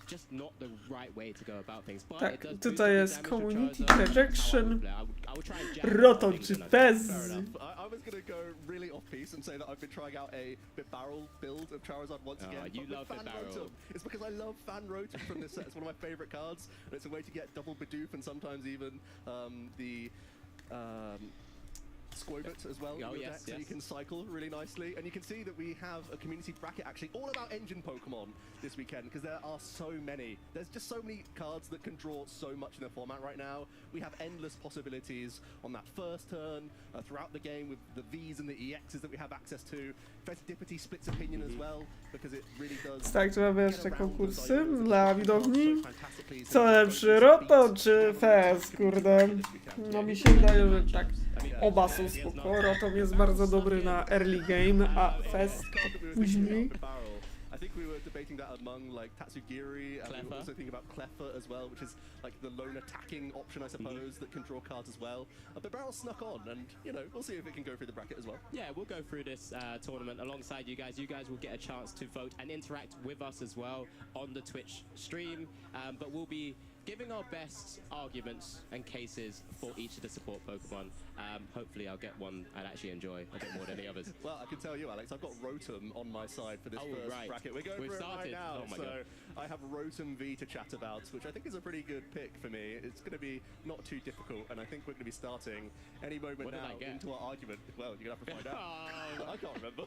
just not the right way to go about things. But Tak, it does tutaj jest boost the damage community of Charizard. rejection. I will try and jam Roto things czy in that. bez? Fair enough. I was going to go really off-piece and say that I've been trying out a Barrel build of Charizard once again. You but with love Fan Barrel. Rotom. It's because I love Fan Rotom from this set. It's one of my favorite cards, and it's a way to get double Bidoof and sometimes even the Squobit as well in your deck, so you can cycle really nicely. And you can see that we have a community bracket actually all about engine Pokemon this weekend, because there are so many. There's just so many cards that can draw so much in the format right now. We have endless possibilities on that first turn, throughout the game with the Vs and the EXs that we have access to. Festivity splits opinion as well, because it really does. Tak, tu mamy jeszcze konkursy dla widowni. Co lepszy, Roto czy Fez, kurde? No mi się wydaje, że tak. Oba są spoko. Rotom jest bardzo dobry na early game, a Fez później. I think we were debating that among like Tatsugiri, and we were also thinking about Cleffa as well, which is like the lone attacking option, I suppose, that can draw cards as well. But Barrel snuck on, and you know, we'll see if it can go through the bracket as well. Yeah, we'll go through this tournament alongside you guys. You guys will get a chance to vote and interact with us as well on the Twitch stream, but we'll be giving our best arguments and cases for each of the support Pokemon. Hopefully I'll get one I'd actually enjoy a bit more than the others. Well, I can tell you, Alex, I've got Rotom on my side for this first bracket. We're going for it right now. Oh my so God. I have Rotom V to chat about, which I think is a pretty good pick for me. It's going to be not too difficult, and I think we're going to be starting any moment now into our argument. Well, you're going to have to find out. I can't remember.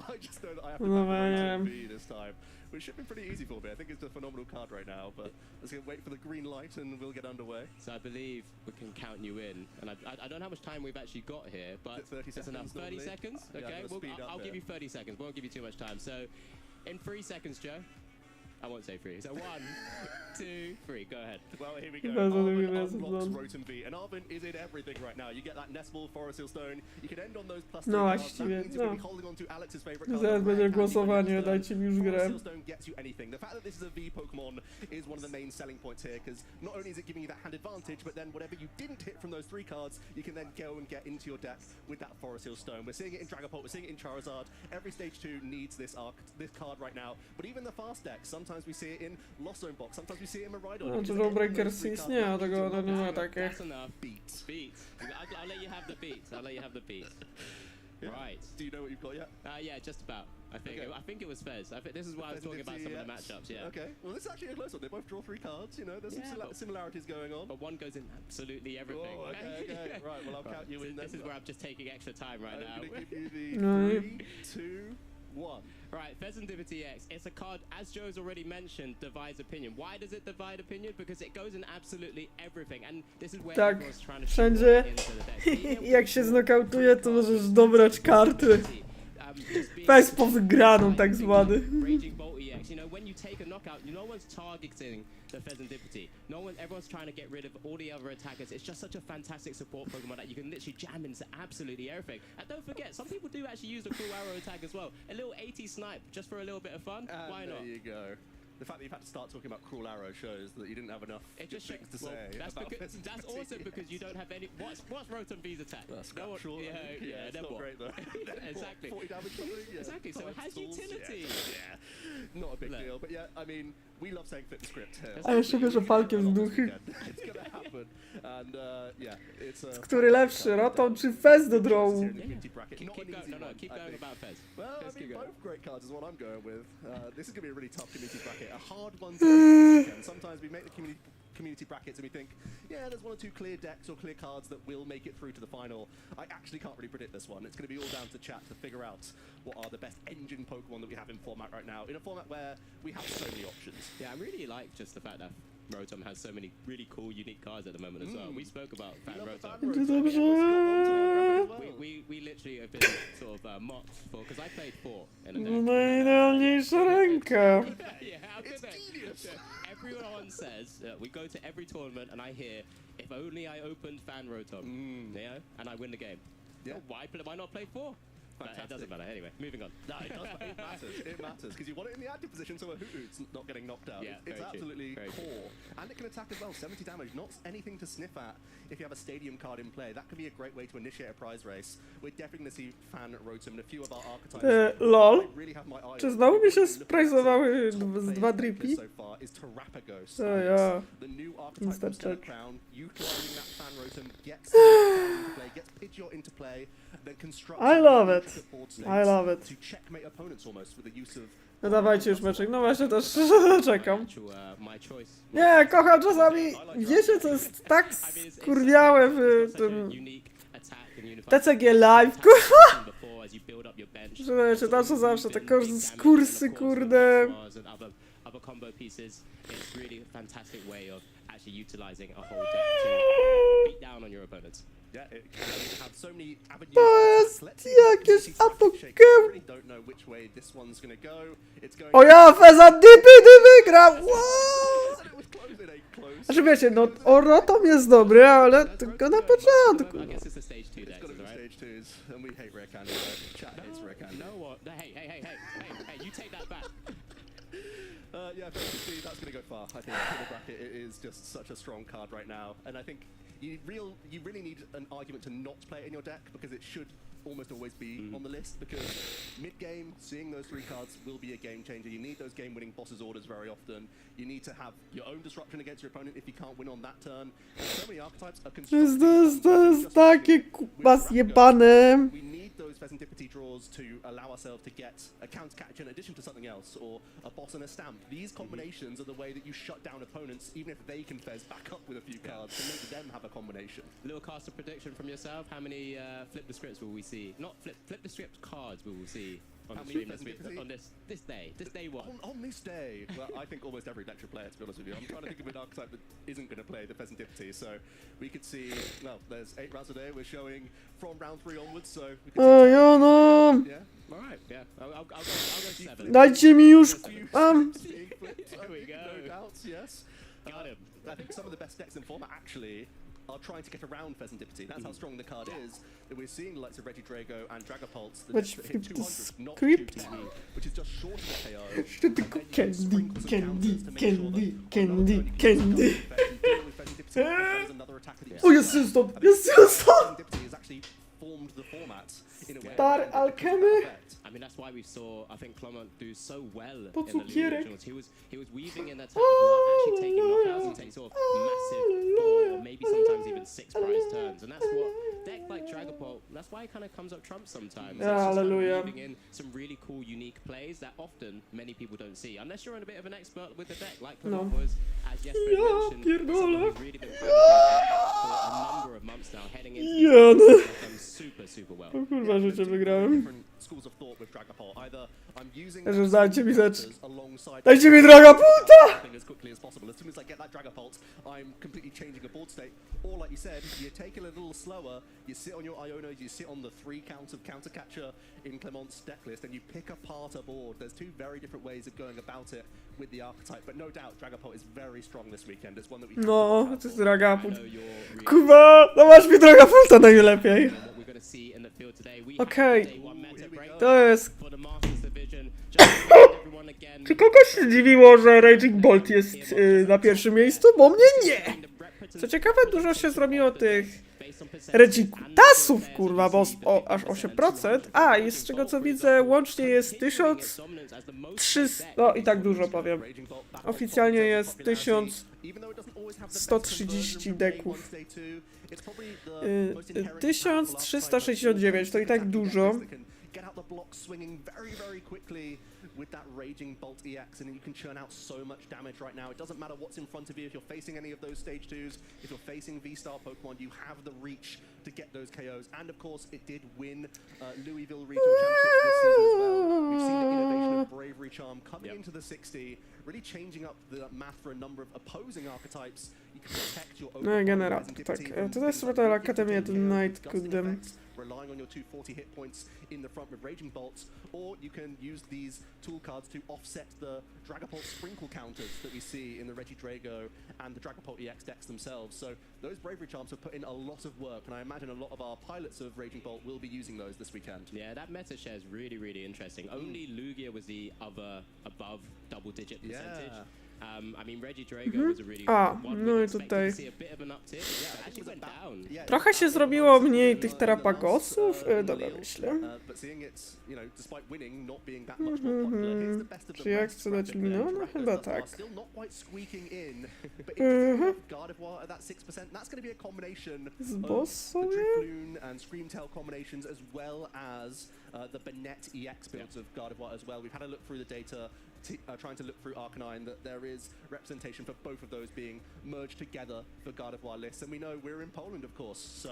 I just know that I have to pick Rotom V this time, which should be pretty easy for me. I think it's a phenomenal card right now, but let's wait for the green light and we'll get underway. So I believe we can count you in, and I don't know how much time we've actually got here, but 30 it's enough. 30 normally? seconds? Yeah, Okay, I'll speed up I'll there. give you 30 seconds. We won't give you too much time. So in 3 seconds, Joe, I won't say 3. So 1, 2, 3. Go ahead. Well, here we go. Bardzo Arvin lubię unlocks Mesblon. Rotom V, and Arvin is in everything right now. You get that Nest Ball, Forest Hill Stone. You can end on those plus 3 No cards. That właściwie, means you're going to no. be holding on to Alex's favorite card. Zaraz the będzie Rare Candy głosowanie, Crystal. dajcie mi już grę. Forest Hill Stone gets you anything. The fact that this is a V Pokemon is one of the main selling points here, because not only is it giving you that hand advantage, but then whatever you didn't hit from those 3 cards, you can then go and get into your deck with that Forest Hill Stone. We're seeing it in Dragapult, we're seeing it in Charizard. Every stage 2 needs this card right now. But even the fast decks, sometimes we see it in Lost Zone Box, sometimes we see it in Miraidon. No, dużo breakers istnieje, tego no, nie ma That's takich. enough. Beats. Beats. I'll let you have the beats. I'll let you have the beats. Right. Do you know what you've got yet? Yeah, just about. I think. Okay. I think it was Fez. I think this is why I was talking about some of the matchups. Yeah. Okay. Well, this is actually a close one. They both draw 3 cards. You know, there's some Yeah, but- similarities going on. But one goes in absolutely everything. Oh, okay. Right. Well, I'll count you in. This then. is where I'm just taking extra time right I'm now. going to give you No. the 3, 2, 1. Right, Pheasantipity X. It's a card, as Joe's already mentioned, divides opinion. Why does it divide opinion? Because it goes in absolutely everything, and this is where Tak, everyone's trying to wszędzie. shoot into the deck. Jak się znokautuje, to możesz dobrać karty. Just being Weź po wygraną, tak zwany. Raging Bolt EX. You know, when you take a knockout, no one's targeting the Pheasantipity. Everyone's trying to get rid of all the other attackers. It's just such a fantastic support Pokemon that you can literally jam into absolutely everything. And don't forget, some people do actually use the Cruel Arrow attack as well. A little 80 snipe just for a little bit of fun. And Why not? there you go. The fact that you've had to start talking about Cruel Arrow shows that you didn't have enough It just things to well, say that's about because that's Pheasantipity. also because you don't have any. What's Rotom V's attack? That's No one- natural. Yeah, it's then not what? great though. Exactly. 40 damage something? Yeah. Exactly, so it has Tools, utility. Yeah. Not a big Look. deal. But yeah, I mean, we love saying flip the script here. A jeszcze bierze palkiem z duchy. It's gonna happen. And yeah, it's a... Który lepszy, Rotom czy Fez do drołu? Here in the community bracket. Keep Not an going. easy No, one, keep I going think. about Fez. Well, Let's I keep mean, going. both great cards is what I'm going with. This is going to be a really tough community bracket. A hard one to beat this weekend. Sometimes we make the community brackets and we think, yeah, there's 1 or 2 clear decks or clear cards that will make it through to the final. I actually can't really predict this one. It's going to be all down to chat to figure out what are the best engine Pokemon that we have in format right now, in a format where we have so many options. Yeah, I really like just the fact that Rotom has so many really cool, unique cards at the moment as well. We spoke about Fan We love the Rotom. fan Dobrze. Rotom. Everyone's got one to grab it as well. We literally have been sort of mocked for because I played 4 in a deck. No idealniejsza ręka. Yeah, how could they? Everyone says we go to every tournament and I hear if only I opened Fan Rotom, you know, and I win the game. Yeah. Well, why not play 4? But it doesn't matter. Anyway, moving on. No, it does. It matters. It matters because you want it in the active position, so a Hoothoot's not getting knocked out. Yeah, it's very true, absolutely very true. core, and it can attack as well. 70 damage, not anything to sniff at. If you have a stadium card in play, that can be a great way to initiate a prize race. We're definitely going to see Fan Rotom and a few of our archetypes. Lol. I really have my eye Czy on. znowu mi się Looking at sprajzowały top z players 2 on this dripi? So far is Terrapagos. O ja. The new archetype from Instant Stellar check. Crown, utilizing that Fan Rotom, gets into play, gets Pidgeot into play, then constructs. I love it. intricate board states I love it. to checkmate opponents almost with the use of. No dawajcie już meczek, no właśnie też czekam. Actual, my choice. Nie, kocham czasami, wiecie co jest tak skurwiałe w tym TCG Live, kurwa, że wiecie, zawsze te kursy, kurde. Other combo pieces, it's really a fantastic way of actually utilizing a whole deck to beat down on your opponents. Yeah, it can have so many avenues. To jest Let's see jakieś if it's shape. I apokem. really don't know which way this one's gonna go. It's going. O ja, Feza DPD wygrał! Wow! Said it was close, it ain't close. Znaczy wiecie, no Rotom jest dobry, ale tylko na początku. I guess it's the stage 2 It's decks, gotta be right? stage 2s, and we hate rare candy. Right? Chat hates rare candy. No what? Hey, you take that back. Yeah, basically that's going to go far. I think in the bracket it is just such a strong card right now, and I think you really need an argument to not play it in your deck because it should almost always be on the list because mid-game, seeing those 3 cards will be a game changer. You need those game-winning boss's orders very often. You need to have your own disruption against your opponent if you can't win on that turn. And so many archetypes are To jest takie kupa zjebane. We need those Pheasantipity draws to allow ourselves to get a counter-catch in addition to something else, or a boss and a stamp. These combinations are the way that you shut down opponents, even if they can Fez back up with a few cards to make them have a combination. Little caster prediction from yourself. How many flip the scripts will we see? Not flip the script cards we will see on the stream this week, on this day one. On this day, well, I think almost every lecture player, to be honest with you. I'm trying to think of an archetype that isn't going to play the Pheasantipity. So we could see, well, there's 8 rounds a day. We're showing from round 3 onwards. So we could see Ja no! yeah. All right, yeah, I'll go 7. Dajcie mi już... There we go. No doubts, yes. Got him. I think some of the best decks in format actually are trying to get around Pheasantipity. That's how strong the card is. That we're seeing the likes of Reggie Drago and Dragapulse that Let's hit flip 200, the not script. 2 TP, which is just short of a KO. Jeszcze tylko candy. O, jest stąd! Jest stąd! Star Alchemy? I mean, that's why we saw, I think, Clement do so well Po in the league cukierek. regionals. He was weaving in attacks without actually taking knockouts and taking sort of massive 4 or maybe sometimes even 6 prize turns. And that's what deck like Dragapult, that's why it kind of comes up trumps sometimes. It's just kind of Hallelujah. weaving in some really cool, unique plays that often many people don't see. Unless you're a bit of an expert with the deck, like Clement was, as Jesper mentioned, someone who's really been for a number of months now, heading into Ja no! them super well. O kurwa, życie wygrałem. Different schools of thought with Dragapult. Either I'm using Że dajcie mi rzecz. alongside Dajcie mi Dragapulta! as quickly as possible. As soon as I get that Dragapult, I'm completely changing a board state. Or like you said, you take it a little slower, you sit on your Iona, you sit on the 3 count of counter catcher in Clement's deck list, and you pick apart a board. There's 2 very different ways of going about it with the archetype, but no doubt Dragapult is very strong this weekend. It's one that we have to No, look out to jest for. Dragapult. I know you're Kurwa, no masz mi Dragapulta najlepiej. what we're going to see in the field today. We Okej. have day 1 meta break To jest... for the Masters Division. Just to remind everyone again, Czy kogoś się zdziwiło, że Raging Bolt jest na pierwszym miejscu? Bo mnie nie! Co ciekawe, dużo się zrobiło tych Regikutasów, kurwa, bo aż 8%. A, i z czego co widzę, łącznie jest 1300... No i tak dużo powiem. Oficjalnie jest 1130 deków. 1369, to i tak dużo. Get out the block swinging very quickly with that Raging Bolt EX, and you can churn out so much damage right now. It doesn't matter what's in front of you. If you're facing any of those stage 2s, if you're facing V-Star Pokemon, you have the reach to get those KOs. And of course, it did win Louisville Regional Championships this season as well. We've seen the innovation of Bravery Charm coming into the 60, really changing up the math for a number of opposing archetypes. You can protect your own No i generator, tak. To jest Royal Academy Night Kingdom. relying on your 240 hit points in the front with Raging Bolts, or you can use these tool cards to offset the Dragapult sprinkle counters that we see in the Reggie Drago and the Dragapult EX decks themselves. So those Bravery Charms have put in a lot of work, and I imagine a lot of our pilots of Raging Bolt will be using those this weekend. Yeah, that meta share is really interesting. Only Lugia was the other above double-digit percentage. Yeah. I mean, Reggie Drago was a really A, one no we i expected tutaj to see a bit of an uptick. Yeah, it actually went down. Yeah, trochę się zrobiło mniej tych terapagosów. Dobra, myślę. But seeing it's, you know, despite winning, not being that much more popular, here's the best of the Czy ja best chcę dać bracket there. Lino? No Dragos chyba thus far tak. still not quite squeaking in, but interesting Gardevoir at that 6%. That's going to be a combination Z of boss the sobie? Drifloon and Screamtail combinations, as well as the Banette EX builds of Gardevoir as well. We've had a look through the data, trying to look through Arcanine, that there is representation for both of those being merged together for Gardevoir lists, and we know we're in Poland, of course, so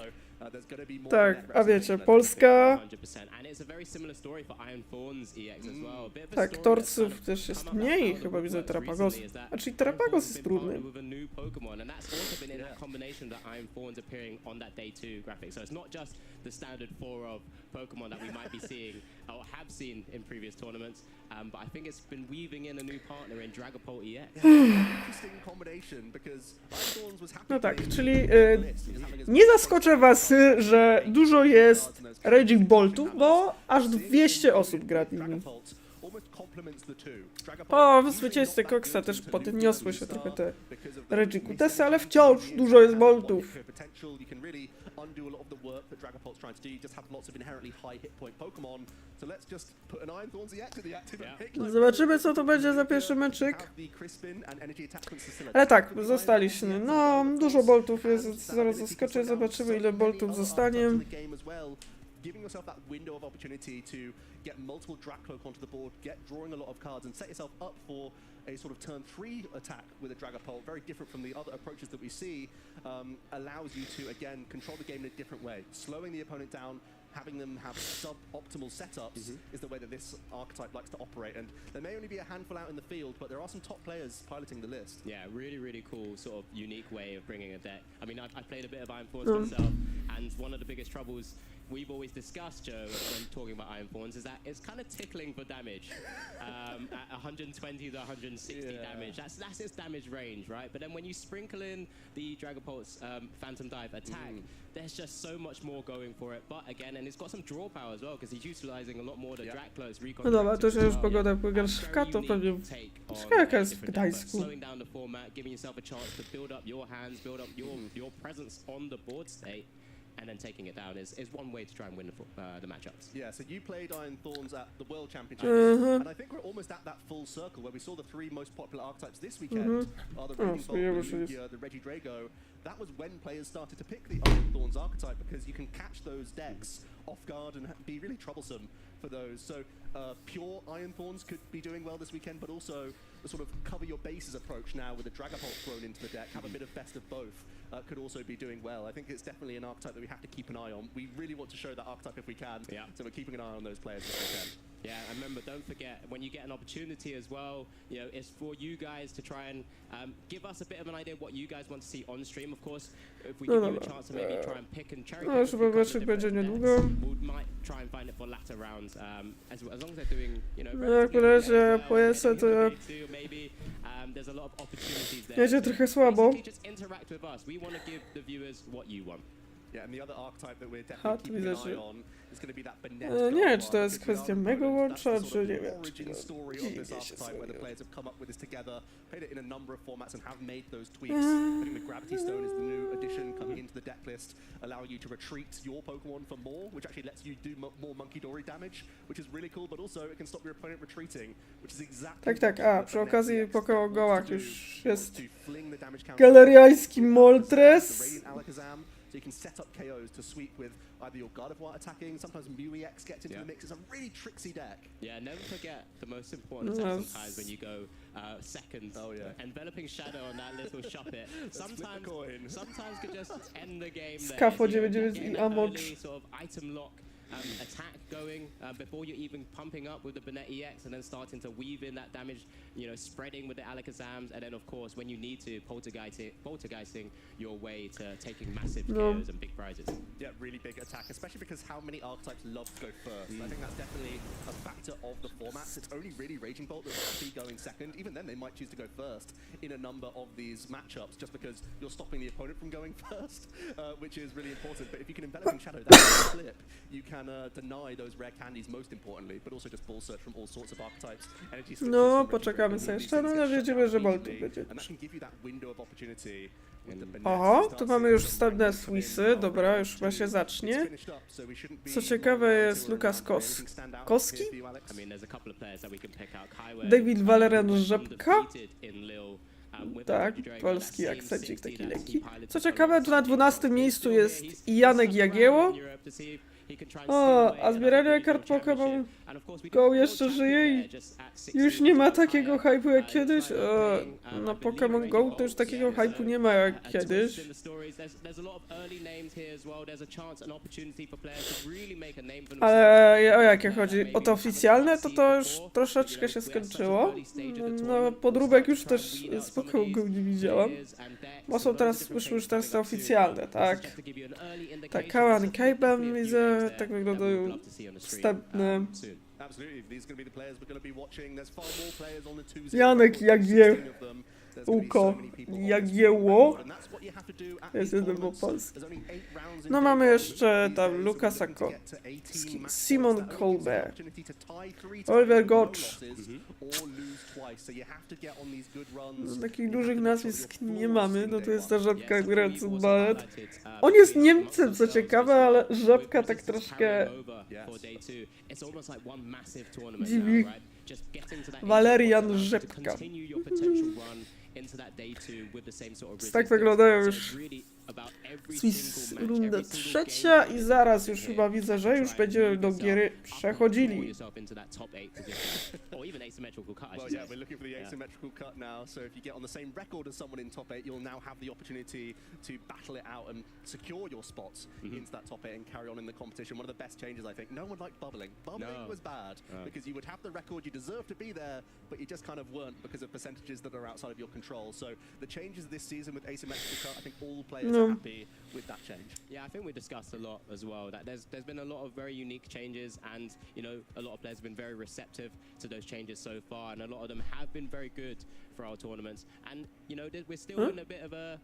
there's going to be more. Tak, Banette a wiecie, representation, I think. Polska... 100%. And it's a very similar story for Iron Thorn's EX as well. A bit of a Tak, story that's torców kind of też jest come up mniej, out of chyba the widzę woodworks terapagos. recently is that Znaczy Iron terapagos Thorn's jest been trudny. partnered with a new Pokemon, and that's also been in that combination that Iron Thorn's appearing on that day 2 graphic. So it's not just the standard 4 of Pokemon that we might be seeing or have seen in previous tournaments, but I think it's been weaving in a new partner in Dragapult EX. Interesting combination, because Iron Thorns was happy No tak, playing czyli the list. He was having his nie zaskoczę was, że dużo jest Raging Boltów, bo aż 200 osób gra nimi. Dragapult almost complements the two. Dragapult O, usually zwycięzcy not that Koksa good też to podniosły Lugia się Star trochę te because of the Regikutasy, ale recent wciąż changes dużo jest and Boltów. what potential you can really undo a lot of the work that Dragapult's trying to do. You just have lots of inherently high hit point Pokemon. So let's just put an Iron Thorns EX to the active and pick like Zobaczymy, co to będzie za pierwszy meczyk. have the Crispin and energy attachments to select. Ale tak, zostaliśmy. No, dużo Boltów jest, zaraz zaskoczę, zobaczymy ile Boltów zostanie. giving yourself that window of opportunity to get multiple drag cloak onto the board, drawing a lot of cards, and set yourself up for a sort of turn 3 attack with a Dragapult, very different from the other approaches that we see, allows you to, again, control the game in a different way. Slowing the opponent down, having them have sub-optimal setups is the way that this archetype likes to operate. And there may only be a handful out in the field, but there are some top players piloting the list. Yeah, really cool sort of unique way of bringing a deck. I mean, I played a bit of Iron Thorns myself, and one of the biggest troubles we've always discussed, Joe, when talking about Iron Thorns, is that it's kind of tickling for damage. At 120 to 160 damage, that's its damage range, right? But then when you sprinkle in the Dragapult's Phantom Dive attack, there's just so much more going for it. But again, and it's got some draw power as well, because he's utilizing a lot more the drag close recon. No dobra, to się już pogoda pogarszka, to pewnie jaka jest w Gdańsku. Slowing down the format, giving yourself a chance to build up your hands, build up your presence on the board state, and then taking it down is one way to try and win the matchups. Yeah, so you played Iron Thorns at the World Championships, and I think we're almost at that full circle where we saw the 3 most popular archetypes this weekend are the Raging Bolt, the Lugia, the Regidrago. That was when players started to pick the Iron Thorns archetype, because you can catch those decks off guard and be really troublesome for those. So pure Iron Thorns could be doing well this weekend, but also the sort of cover your bases approach now with a Dragapult thrown into the deck, have a bit of best of both, could also be doing well. I think it's definitely an archetype that we have to keep an eye on. We really want to show that archetype if we can, so we're keeping an eye on those players this weekend. Yeah, and remember, don't forget, when you get an opportunity as well, you know, it's for you guys to try and give us a bit of an idea of what you guys want to see on stream. Of course, if we give you a chance to maybe try and pick and cherry pick, Już wybaczyć będzie niedługo. we might try and find it for latter rounds, as long as they're doing, you know, Jak na razie po ESE to maybe there's a lot of opportunities there. jedzie trochę słabo. Just interact with us. We want to give the viewers what you want. Yeah, and the other archetype that we're definitely keeping an eye on is going to be that Benet. Nie wiem, czy to jest kwestia mego łącza, czy nie wiem. Origin story of this archetype, where the players have come up with this together, played it in a number of formats and have made those tweaks. I think the Gravity Stone is the new addition coming into the deck list, allowing you to retreat your Pokemon for more, which actually lets you do more Monkey Dory damage, which is really cool, but also it can stop your opponent retreating, which is exactly... Tak, a przy okazji Pokémon Go'ach już jest galeriański Moltres. So you can set up KOs to sweep with either your Gardevoir attacking, sometimes Mew EX gets into the mix. It's a really tricksy deck. Yeah, never forget the most important attack sometimes when you go second. Enveloping Shadow on that little Shuppet. Sometimes could just end the game there. Skafo 99 i Amok. Sort of item lock attack going before you're even pumping up with the Benet EX, and then starting to weave in that damage, you know, spreading with the Alakazams, and then of course when you need to poltergeisting your way to taking massive KOs and big prizes. Yeah, really big attack, especially because how many archetypes love to go first. I think that's definitely a factor of the formats. It's only really Raging Bolt that will be going second. Even then they might choose to go first in a number of these matchups, just because you're stopping the opponent from going first, which is really important. But if you can Enveloping Shadow that flip, you can deny those rare candies most importantly, but also just ball search from all sorts of archetypes. No, poczekamy sobie jeszcze, no ale widzimy, że Boltu będzie. Oho, tu mamy już wstępne Swissy, dobra, już chyba się zacznie. Co ciekawe jest Lukas Koski? David Valerian Rzepka? Tak, polski akcencik taki lekki. Co ciekawe, tu na 12 miejscu jest Janek Jagieło. O, a zbieranie kart Pokémon Go jeszcze żyje i już nie ma takiego hype'u jak kiedyś. Na Pokémon Go to już takiego hype'u nie ma jak kiedyś. Ale o jakie chodzi? O to oficjalne, to już troszeczkę się skończyło. No, podróbek już też z Pokémon Go nie widziałam. Bo są teraz, wyszły już teraz te oficjalne, tak? Tak, Kawan i Kajban widzę, tak wyglądają wstępne. Janek Jagieło. Jest jeden po polsku. No mamy jeszcze tam Lukasa Simon Colbert. Oliver Gotch. No, takich dużych nazwisk nie mamy, no to jest ta Żabka grająca ballet. On jest Niemcem, co ciekawe, ale Żabka tak troszkę dziwi. Valerian Rzepka. Tak wyglądają już about every Swiss single match, runda every single trzecia game i that zaraz you już hit chyba widzę, że and już try and będziemy move do yourself giery up and pull przechodzili. yourself into that top 8 position, or even asymmetrical cut, I Well, should yeah, say. we're looking for the Yeah. asymmetrical cut now. So if you get on the same record as someone in top 8, you'll now have the opportunity to battle it out and secure your spots into that top 8 and carry on in the competition. One of the best changes, I think. No one liked bubbling. Bubbling No. was bad because you would have the record, you deserve to be there, but you just kind of weren't because of percentages that are outside of your control. So the changes this season with asymmetrical cut, I think all players are happy with that change. Yeah, I think we discussed a lot as well that there's been a lot of very unique changes, and you know, a lot of players have been very receptive to those changes so far, and a lot of them have been very good for our tournaments. And you know, we're still in a bit of a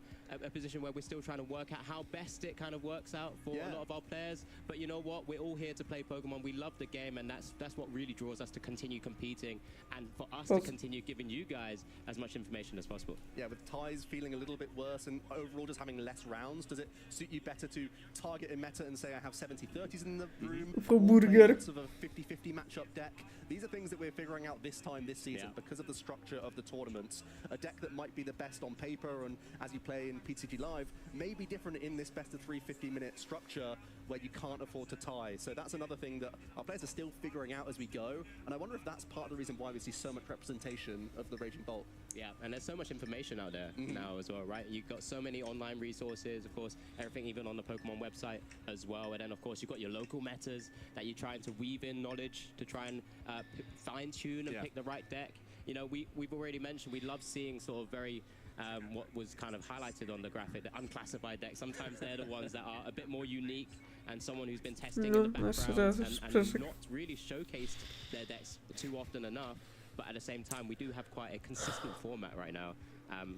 position where we're still trying to work out how best it kind of works out for a lot of our players. But you know what, we're all here to play Pokemon. We love the game, and that's what really draws us to continue competing, and for us to continue giving you guys as much information as possible. Yeah, with ties feeling a little bit worse and overall just having less rounds, does it suit you better to target in meta and say I have 70-30s in the room? For or play burger. lots of a 50-50 matchup deck? These are things that we're figuring out this season because of the structure of the tournaments. A deck that might be the best on paper and as you play in PTG Live may be different in this best of 3 50-minute structure where you can't afford to tie. So that's another thing that our players are still figuring out as we go. And I wonder if that's part of the reason why we see so much representation of the Raging Bolt. Yeah, and there's so much information out there now as well, right? You've got so many online resources, of course, everything even on the Pokemon website as well. And then, of course, you've got your local metas that you're trying to weave in knowledge to try and fine-tune and pick the right deck. You know, we've already mentioned we love seeing sort of very what was kind of highlighted on the graphic, the unclassified decks. Sometimes they're the ones that are a bit more unique, and someone who's been testing in the background and not really showcased their decks too often enough. But at the same time, we do have quite a consistent format right now,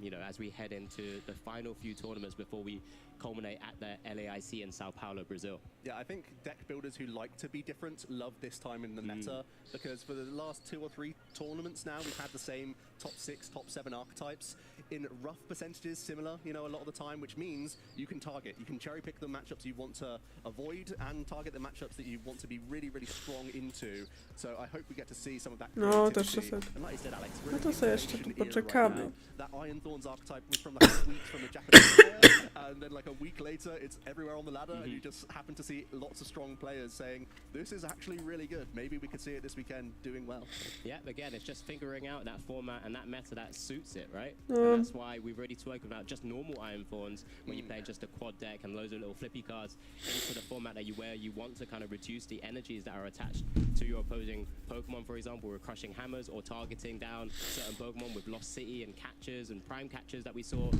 you know, as we head into the final few tournaments before we culminate at the LAIC in Sao Paulo, Brazil. Yeah, I think deck builders who like to be different love this time in the meta, because for the last 2 or 3 tournaments now, we've had the same top 6, top 7 archetypes in rough percentages, similar, you know, a lot of the time, which means you can target. You can cherry pick the matchups you want to avoid and target the matchups that you want to be really, really strong into. So I hope we get to see some of that No, creativity. też czasem. And like you said, Alex, No to sobie jeszcze tu poczekamy. that Iron Thorns archetype was from like a tweet from a Japanese player, and then like a week later, it's everywhere on the ladder, and you just happen to see lots of strong players saying, this is actually really good. Maybe we could see it this weekend doing well. Yeah, again, it's just figuring out that format and that meta that suits it, right? And that's why we've already spoken about just normal Iron Thorns, when you play just a quad deck and loads of little flippy cards into the format that you want to kind of reduce the energies that are attached to your opposing Pokemon. For example, we're crushing hammers or targeting down certain Pokemon with Lost City and catchers and prime catchers that we saw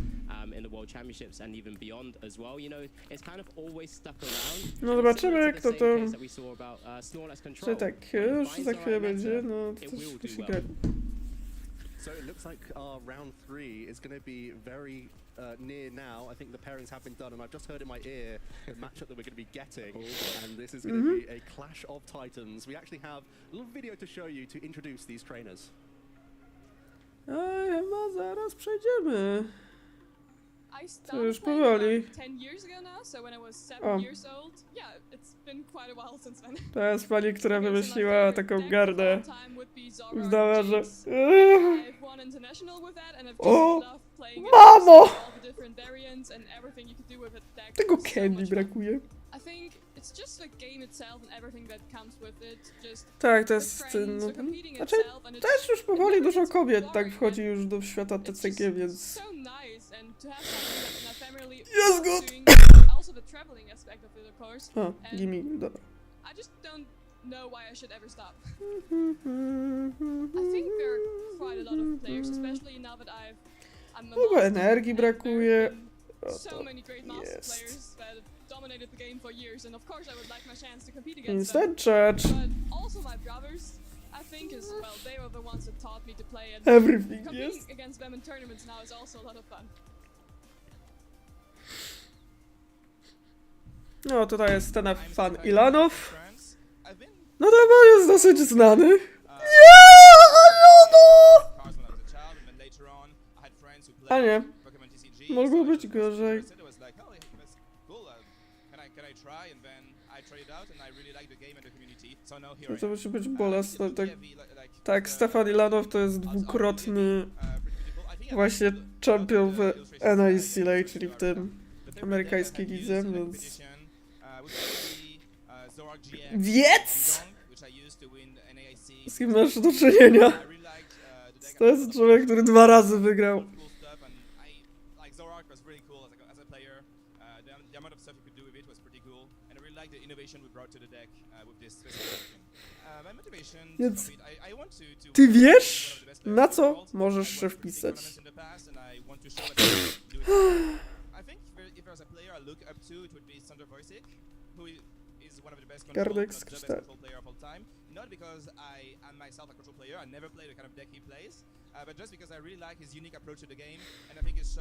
in the World Championships and even beyond as well. You know, it's kind of always stuck around. No zobaczymy, jak to Czy tak już za chwilę będzie, no to się gra. So it looks like our round 3 is going to be very near now. I think the pairings have been done, and I've just heard in my ear the matchup that we're going to be getting, and this is going to be a clash of titans. We actually have a little video to show you to introduce these trainers. Ej, chyba zaraz przejdziemy. I To started już playing powoli. about 10 years ago now, so when I was 7 years old. Yeah, it's been quite a while since then. To jest pani, która Okay, so my wymyśliła favorite taką deck gardę. of all time would be Zoroark Uznała, że... Jinx. I've won international with that, and I've just O! loved playing it. Mamo! All the different variants and everything you could do with a deck. Tego was so candy much fun. brakuje. I think it's just the game itself and everything that comes with it. Just Tak, to with jest... friends, No, so competing znaczy, itself, and it's też już powoli never dużo gets kobiet tak boring, wchodzi and już do świata it's TCG, just więc... so nice, and to have something that my family Yes, was good. doing, also the traveling aspect of it, of course. O, And gimme, dobra. I just don't know why I should ever stop. I think there are quite a lot of players, especially now that I'm a Chyba master, energii and there brakuje. have been O, so to many great master jest. players that have dominated the game for years, and of course I would like my chance to compete against them. Instant charge. But also my brothers, I think, is well, they were the ones that taught me to play, and Everything, competing yes. against them in tournaments now is also a lot of fun. No, tutaj jest ten fan Ilanów. No to chyba jest dosyć znany. Nie! A nie. Mogło być gorzej. No to musi być bolesne. Tak, Stefan Ilanow to jest dwukrotny właśnie champion w NICLA, czyli w tym amerykańskiej lidze, więc... Wiec! Z kim masz do czynienia? To jest człowiek, który 2 razy wygrał. Więc ty wiesz, na co możesz się wpisać? Gardek skrzydła. Not because I am myself a control player, I never played the kind of deck he plays, but just because I really like his unique approach to the game, and I think he's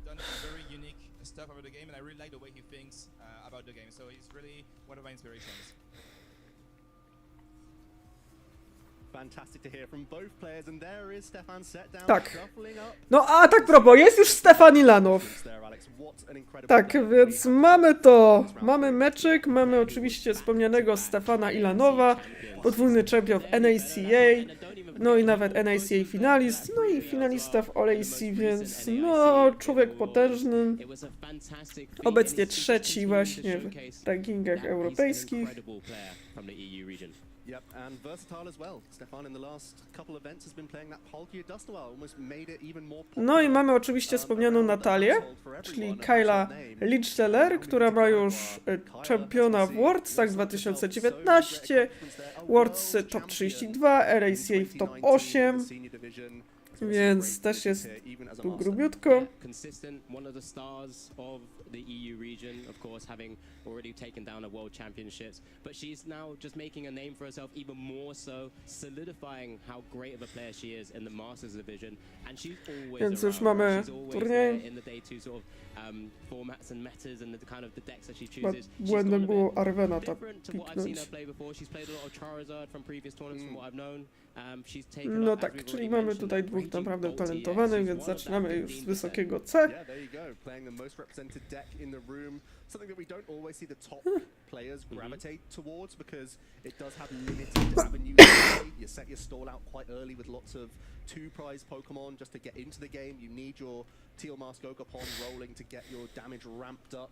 done very unique stuff over the game, and I really like the way he thinks about the game, so he's really one of my inspirations. Fantastic to hear from both players, and there is Stefan set down, Tak. shuffling up. No a tak propos, jest już Stefan Ilanow. Tak, więc mamy to. Mamy meczyk, mamy oczywiście wspomnianego Stefana Ilanowa, podwójny czempion w NACA, no i nawet NACA finalist, no i finalista w OLAC, więc no człowiek potężny. Obecnie 3. właśnie w rankingach europejskich. Yep, and versatile as well. Stefan in the last couple events has been playing that Palkia Dustwell, almost made it even more popular. No i mamy oczywiście wspomnianą Natalię, czyli Kyla Lichsteller, która ma już czempiona w Worldsach 2019, Worlds Top 32, RACA w Top 8, więc też jest tu grubiutko. The EU region, of course, having already taken down a World Championships, but she's now just making a name for herself even more so, solidifying how great of a player she is in the Masters division, and she's always Więc już around. mamy She's always turniej. there in the day two sort of formats and metas and the kind of the decks that she chooses. Błędem było Arwena tak Different to what I've seen piknąć. her play before. She's played a lot of Charizard from previous tournaments, from what I've known. She's taken No up, as tak, we've czyli already mamy mentioned, tutaj that dwóch Raging naprawdę Bolt EX. talentowanych, She's więc one of that zaczynamy już z 15%. wysokiego C. Yeah, there you go, playing the most represented deck in the room. Something that we don't always see the top players gravitate towards because it does have limited avenues to play. You set your stall out quite early with lots of 2-prize Pokemon just to get into the game. You need your Teal Mask Ogapon rolling to get your damage ramped up.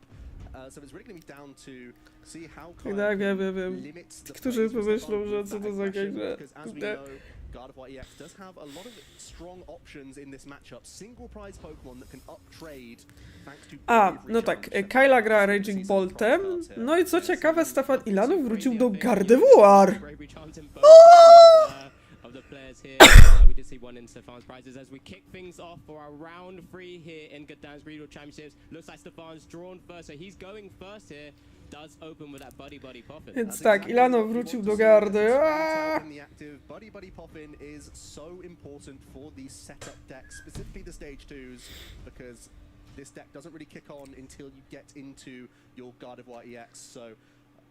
So it's really going to be down to see how Tak, wiem. limits the Którzy plays pomyślą, with że that co to za aggression, grze. because as we know, God of War EX does have a lot of strong options in this matchup. Single prize Pokemon that can up-trade thanks to A, no tak, Kyla gra Raging Boltem, no i co ciekawe, Stefan Ilanow wrócił do Gardevoir. Of the players here, we did see one in Stefan's prizes as we kick things off for our round 3 here in Gdańsk Regional Championships. Looks like Stefan's drawn first, so he's going first here. Does open with that Buddy Poppin. Więc tak, Ilanow wrócił do gardy. Buddy Poppin is so important for these setup decks, specifically the stage 2s, because this deck doesn't really kick on until you get into your Gardevoir EX. So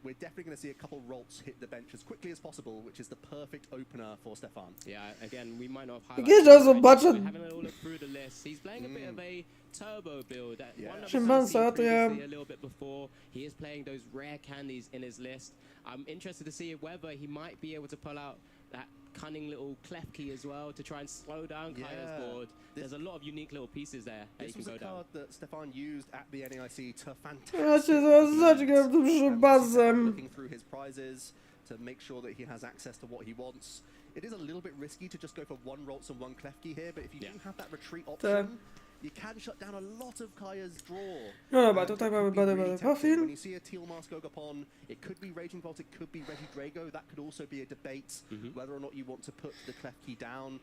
we're definitely going to see a couple rolls hit the bench as quickly as possible, which is the perfect opener for Stefan. Yeah, again, we might not have Gdzieś raz zobaczę. We're having a little look through the list. He's playing a bit of a turbo build. One of Szymbansa, the to ja... previously a little bit before. He is playing those rare candies in his list. I'm interested to see whether he might be able to pull out that cunning little clef key as well to try and slow down Kaya's board. There's a lot of unique little pieces there that This you can was go a down. card that Stefan used at the NAIC to Ja się zaraz zaczynam dużym bazem. looking through his prizes to make sure that he has access to what he wants. It is a little bit risky to just go for 1 Ralts and 1 Klefki here, but if you do have that retreat option, you can shut down a lot of Kaya's draw. No dobra, tutaj mamy Buddy When Poppin. you see a Teal Mask Ogapon, it could be Raging Bolt, it could be Regidrago. That could also be a debate whether or not you want to put the Klefki down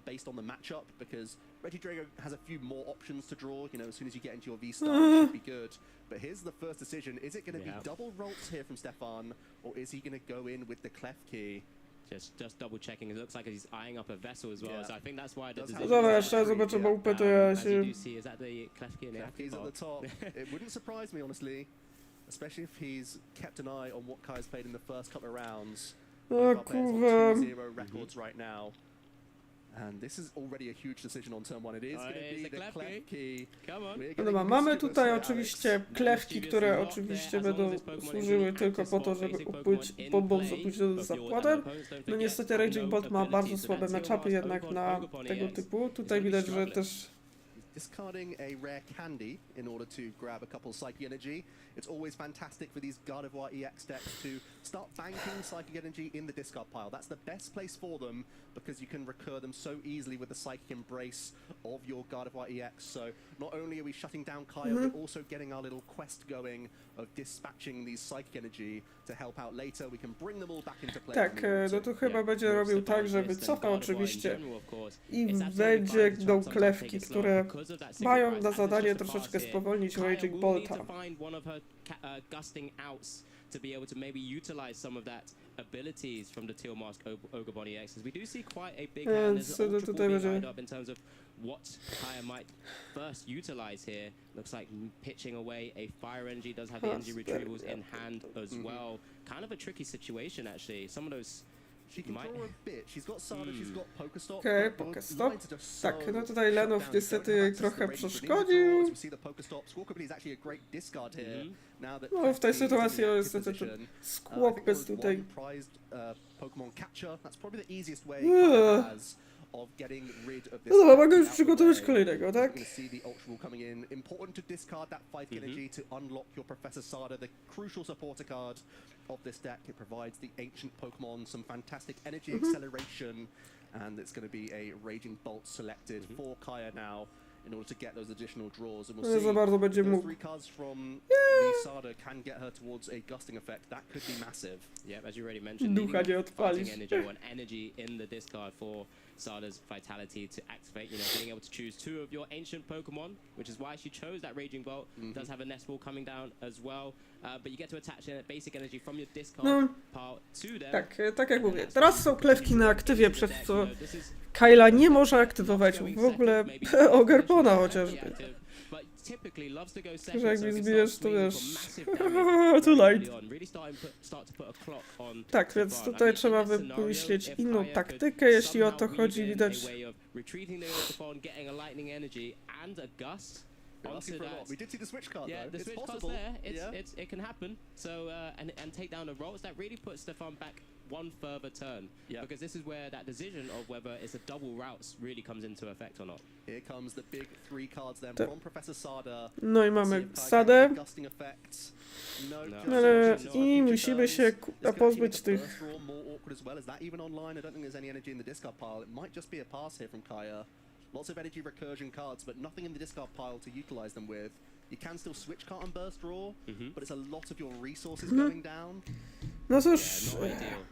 based on the matchup, because Regidrago has a few more options to draw. You know, as soon as you get into your V-Star, it should be good. But here's the first decision. Is it going to be double Ralts here from Stefan, or is he going to go in with the Klefki? Just double checking. It looks like he's eyeing up a vessel as well. So I think that's why the decision. Dobra, jeszcze raz zobaczę małpę, to ja As you się... do see, is that the Klefki in the Klefki's at the top. It wouldn't surprise me, honestly, especially if he's kept an eye on what Kai's played in the first couple of rounds. O Both players on kurwa. 2-0 records right now. And this is already a huge decision on turn 1. It is going to be the Klefki. Come on. No dobra, mamy tutaj oczywiście klewki, które oczywiście będą służyły tylko po to, żeby upłyć bombą z opóźnionym zakładem. No niestety Raging Bolt ma bardzo słabe matchupy jednak na tego typu. Tutaj widać, że też discarding a rare candy in order to grab a couple psychic energy. It's always fantastic for these Gardevoir EX decks to start banking psychic energy in the discard pile. That's the best place for them because you can recur them so easily with the psychic embrace of your Gardevoir EX. So not only are we shutting down Kaya, we're also getting our little quest going of dispatching these psychic energy to help out later. We can bring them all back into play. Tak, no to chyba będzie robił tak, że wycofa oczywiście i będzie do klewki, które mają na zadanie troszeczkę spowolnić Raging Bolta. To be able to maybe utilize some of that abilities from the Teal Mask Ogremon EX, as we do see quite a big hand. There's an ultra ball being lined up in terms of what Kaya might first utilize here. Looks like pitching away a fire energy, does have the energy retrievals in hand as well. Kind of a tricky situation actually. Some of those She can draw a bit. She's got Sada, she's got Pokestop. Okej, Pokestop. Tak, no tutaj Lenów niestety trochę przeszkodził. No w tej sytuacji niestety ten Squawk tutaj. No dobra, mogę już przygotować kolejnego, tak? Important to discard that fight energy to unlock your Professor Sada, the crucial supporter card of this deck. It provides the ancient Pokemon some fantastic energy acceleration, and it's going to be a Raging Bolt selected for Kaya now in order to get those additional draws. And we'll see za bardzo będzie mógł. 3 cards from the Sada can get her towards a gusting effect. That could be massive. Yeah, as you already mentioned, Ducha nie odpalisz. energy in the discard for Sada's vitality to activate, you know, being able to choose 2 of your ancient Pokemon, which is why she chose that Raging Bolt. Does have a Nest Ball coming down as well, but you get to attach in basic energy from your discard pile to them. Tak jak mówię, teraz są klewki na aktywie, przez co Kyla nie może aktywować w ogóle Ogerpona chociażby. Że jak mi zbijesz, to wiesz... Too late. Tak, więc tutaj trzeba wymyślić inną taktykę, jeśli o to chodzi, widać... Onto that. We did see the switch card yeah, though. The switch card's there. It can happen. So and take down the rolls. That really puts Stefan back one further turn. Yeah. Because this is where that decision of whether it's a double routes really comes into effect or not. Here comes the big 3 cards then from Professor Sada. No i mamy Sadę. Ale i musimy się pozbyć tych... Lots of energy recursion cards, but nothing in the discard pile to utilize them with. You can still switch card and burst draw, but it's a lot of your resources going down. No cóż...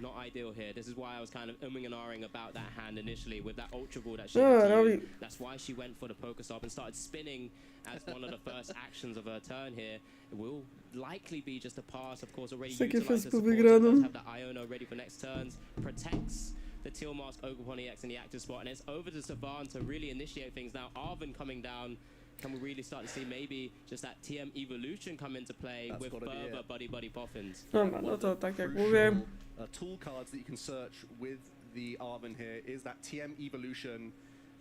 Not ideal here. This is why I was kind of umming and ahhing about that hand initially with that Ultra Ball that she had to use. That's why she went for the Pokestop and started spinning as one of the first actions of her turn here. It will likely be just a pass, of course, already utilized the support. Does have the Iono ready for next turns. Protects the Teal Mask Ogremon EX in the active spot, and it's over to Stefan to really initiate things now. Arvin coming down. Can we really start to see maybe just that TM evolution come into play with further buddy poffins? Dobra, no to tak jak mówię. Tool cards that you can search with the Arvin here is that TM evolution,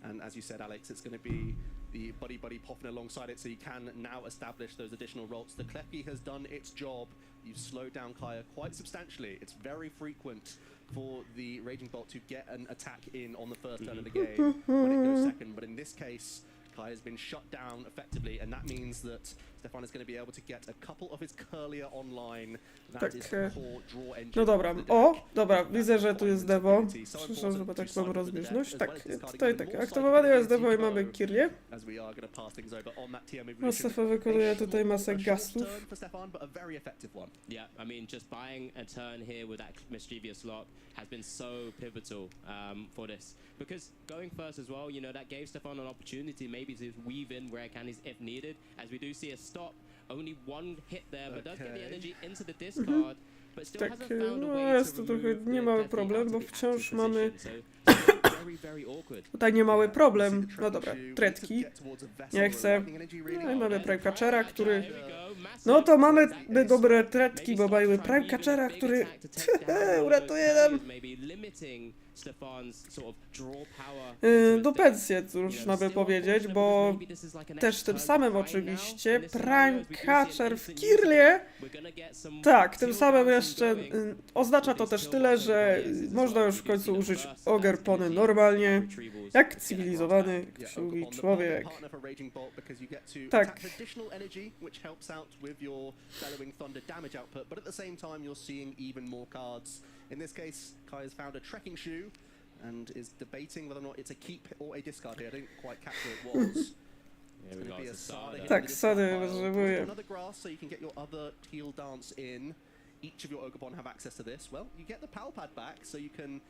and as you said, Alex, it's going to be the buddy poffin alongside it, so you can now establish those additional rolls. The Klefki has done its job. You've slowed down Kaya quite substantially. It's very frequent for the Raging Bolt to get an attack in on the first turn of the game when it goes second, but in this case Kai has been shut down effectively, and that means that Stefan is going to be able to get a couple of his Curlier online. That is the core draw engine. No dobra, o, dobra, widzę, że tu jest Devo. Przyszło, żeby tak mam rozbieżność. Tak, tutaj tak, aktywowany jest Devo i mamy Kirlię. No, Stefan wykonuje tutaj masę gastów. Yeah, I mean, just buying a turn here with that mischievous lock has been so pivotal for this. Because going first as well, you know, that gave Stefan an opportunity maybe to weave in rare candies if needed. As we do see a stop, only 1 hit there, but does get the energy into the discard. But still hasn't found a way jest to trochę niemały problem, bo wciąż mamy tutaj niemały problem. No dobra, tretki. Nie chcę. No i mamy Prime Catchera, który... No to mamy dobre tretki, bo mamy Prime Catchera, który uratuje nam do pensji, cóż by powiedzieć, bo też tym samym oczywiście Prime Catcher w Kirlie, tak, tym samym jeszcze oznacza to też tyle, że można już w końcu użyć Ogerpony normalnie. normalnie, jak cywilizowany, jak się mówi, człowiek. Tak. And is debating whether or not it's a keep or a discard here. I didn't quite catch what it was. It's going to be a Sada. Tak, Sady potrzebuję. Another grass so you can get your other heal dance in. Each of your Ogobon have access to this. Well, you get the Palpad back, so you can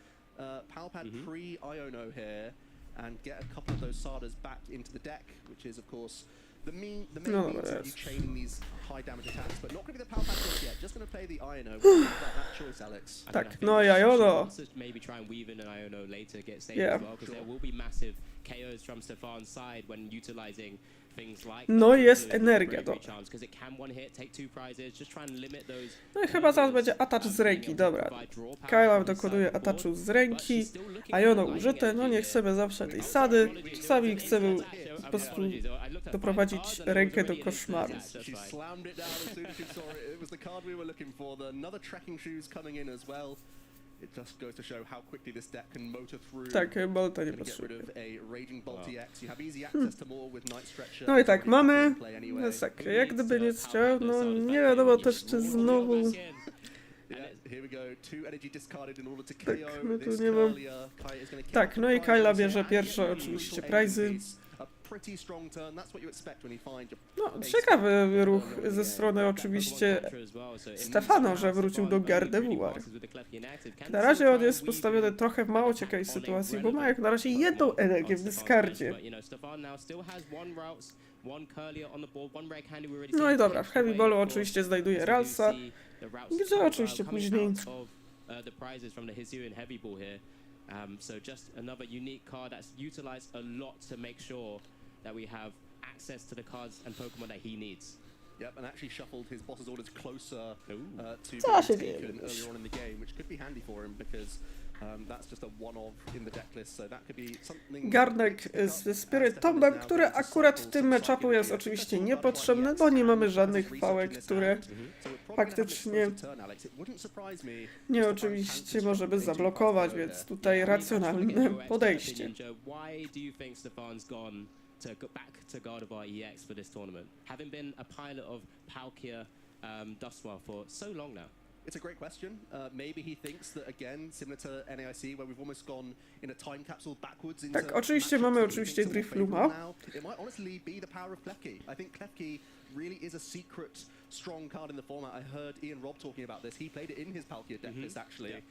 Palpad pre-Iono here and get a couple of those Sadas back into the deck, which is, of course, the main means of you chaining these high damage attacks, but not going to be the Palpad just yet. Just going to play the Iono. What do you think about that choice, Alex? Tak, no Iono. Maybe try and weave in an Iono later, get stable as well, because there will be massive KOs from Stefan's side when utilizing things like. No jest energia, dobra. Because it can one hit, take 2 prizes, just try and limit those. No i chyba zaraz będzie atacz z ręki, dobra. Kyle dokonuje ataczu z ręki, Iono użyte, no nie chcemy zawsze tej Sady, czasami chcemy po prostu doprowadzić rękę do koszmaru. It just goes to show how quickly this deck can motor through. Tak, Bolta nie Get rid potrzebuje. of a Raging Bolt EX. You have easy access to more with Night Stretcher. No i tak, mamy, tak, jak gdyby nie chciał, no nie wiadomo też czy znowu. Here we go. 2 energy discarded in order to Tak, KO no tu this nie mam. Kalia. Kai is gonna kick Tak, no i the Kyla prizes bierze here. pierwsze oczywiście prizy. A pretty strong turn. That's what you expect when you find your No, ciekawy ruch ze strony oczywiście Stefano, że wrócił do Gardevoir. Na razie on jest postawiony trochę w mało ciekawej sytuacji, bo ma jak na razie jedną energię w dyskardzie. No i dobra, w Heavy Ballu oczywiście znajduje Ralsa, gdzie oczywiście później. So just another unique card that's utilized a lot to make sure that we have access to the cards and Pokemon that he needs. Yep, and actually shuffled his boss's orders closer to Co się being dzieje? taken earlier on in the game, which could be handy for him because that's just a one-off in the deck list, so that could be something. Garnek z Spirit Tombem, który akurat w tym matchupu jest oczywiście niepotrzebny, bo nie mamy żadnych pałek, które faktycznie nie oczywiście możemy zablokować, więc tutaj racjonalne podejście. To go back to Gardevoir EX for this tournament, having been a pilot of Palkia Dustwell for so long now? It's a great question. Maybe he thinks that again, similar to NAIC, where we've almost gone in a time capsule backwards into. Tak, oczywiście mamy oczywiście Drifluma. It might honestly be the power of Klefki. I think Klefki really is a secret strong card in the format. I heard Ian Robb talking about this. He played it in his Palkia deck list actually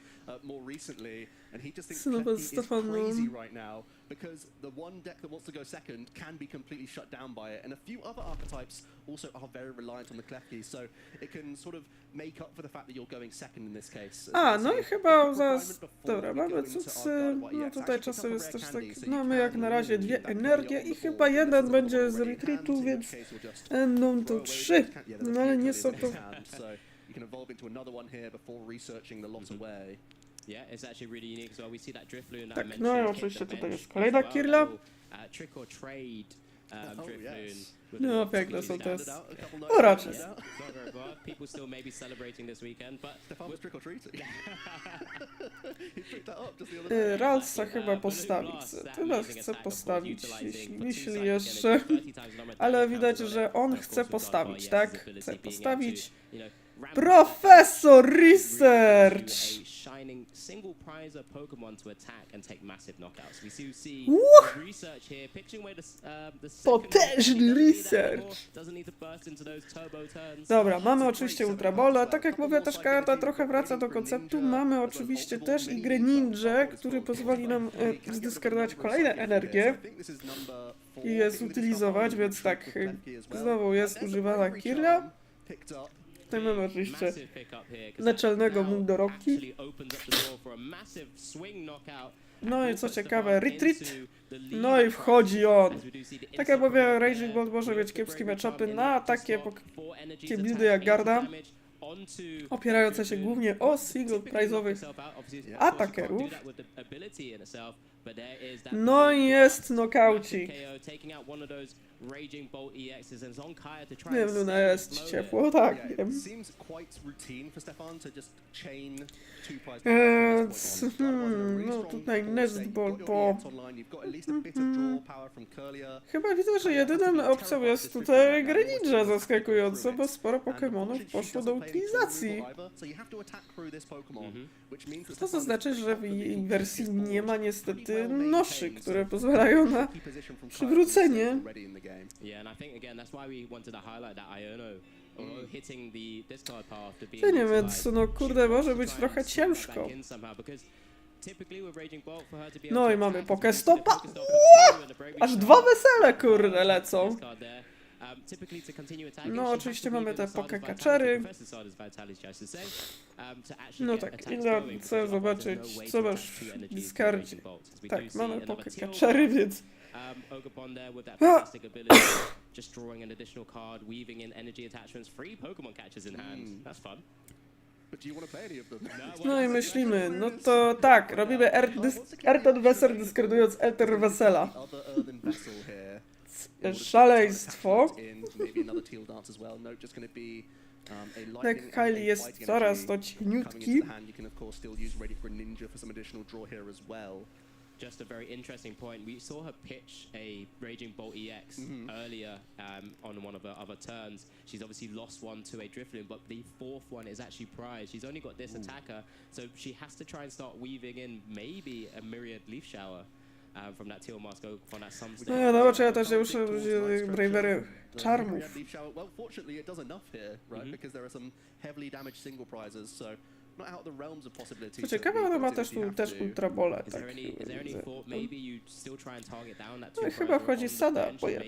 more recently, and he just thinks Klefki is crazy right now because the one deck that wants to go second can be completely shut down by it, and a few other archetypes also are very reliant on the Klefki, so it can sort of make up for the fact that you're going second in this case. A, no i chyba zaraz, dobra, mamy cucy, no tutaj czasem jest też tak, mamy jak na razie 2 energie i chyba jeden będzie z retreatu, więc będą to 3, no ale nie są to. Tak, no i oczywiście tutaj jest kolejna Kirla. No piękne są te. O raczej. People still maybe celebrating this weekend, but Ralsa chyba postawić. Chyba chce postawić, jeśli jeszcze. Ale widać, że on chce postawić, tak? Chce postawić. Professor Research! Potężny research! Dobra, mamy oczywiście Ultra Balla. Tak jak mówię, też karta trochę wraca do konceptu. Mamy oczywiście też i grę Ninja, który pozwoli nam zdyskardować kolejne energie i je zutylizować, więc tak, znowu jest używana Kirla. Tutaj mamy oczywiście naczelnego Mundoroki. No i co ciekawe, retreat. No i wchodzi on. Tak jak mówię, Raging Bolt może mieć kiepskie matchupy na takie buildy jak Garda, opierające się głównie o single prize'owych atakerów. But there is that No i jest knokaucik. KO, taking out one of those Raging Bolt EXs, and it's on Kaya to try Nie and wiem, Luna, stem the jest flow ciepło, here. tak, Yeah, wiem. it seems quite routine for Stefan to just chain 2 players. No tutaj Nestball, bo chyba widzę, że jedyną opcją jest tutaj Greninja zaskakująco, bo sporo Pokemonów poszło do utylizacji. To znaczy, że w jej wersji nie ma niestety noszy, które pozwalają na przywrócenie. Yeah, and I think again that's why we wanted to highlight that Iono, although hitting the discard path to be To nie, więc no kurde, może być trochę ciężko. No i mamy Pokestopa. Aż 2 wesele, kurde, lecą. No oczywiście mamy te Pokekaczery. No tak, ile chcę zobaczyć, co masz w discardzie. Tak, mamy Pokekaczery, więc... Ogapon there with that fantastic ability, just drawing an additional card, weaving in energy attachments, 3 Pokemon catchers in hand. That's fun. But do you want to play any of them? No i myślimy, no to tak, robimy Erton Weser dyskardując Elter Wesela. Szaleństwo. Jak Kylie jest coraz to cieniutki. Just a very interesting point. We saw her pitch a Raging Bolt EX earlier on one of her other turns. She's obviously lost one to a Drifloon, but the 4th one is actually prized. She's only got this attacker, so she has to try and start weaving in maybe a Myriad Leaf Shower from that Teal Mask from that Sunstone. No dobra, ja też muszę użyć Bravery Charmów. Well, fortunately it does enough here, right? Because there are some heavily damaged single prizes, so not out of the realms of possibility. Co ciekawe, ona ma też Ultra Balla, Is tak. there any thought maybe you still try and target down that No chyba wchodzi Sada, bo ja...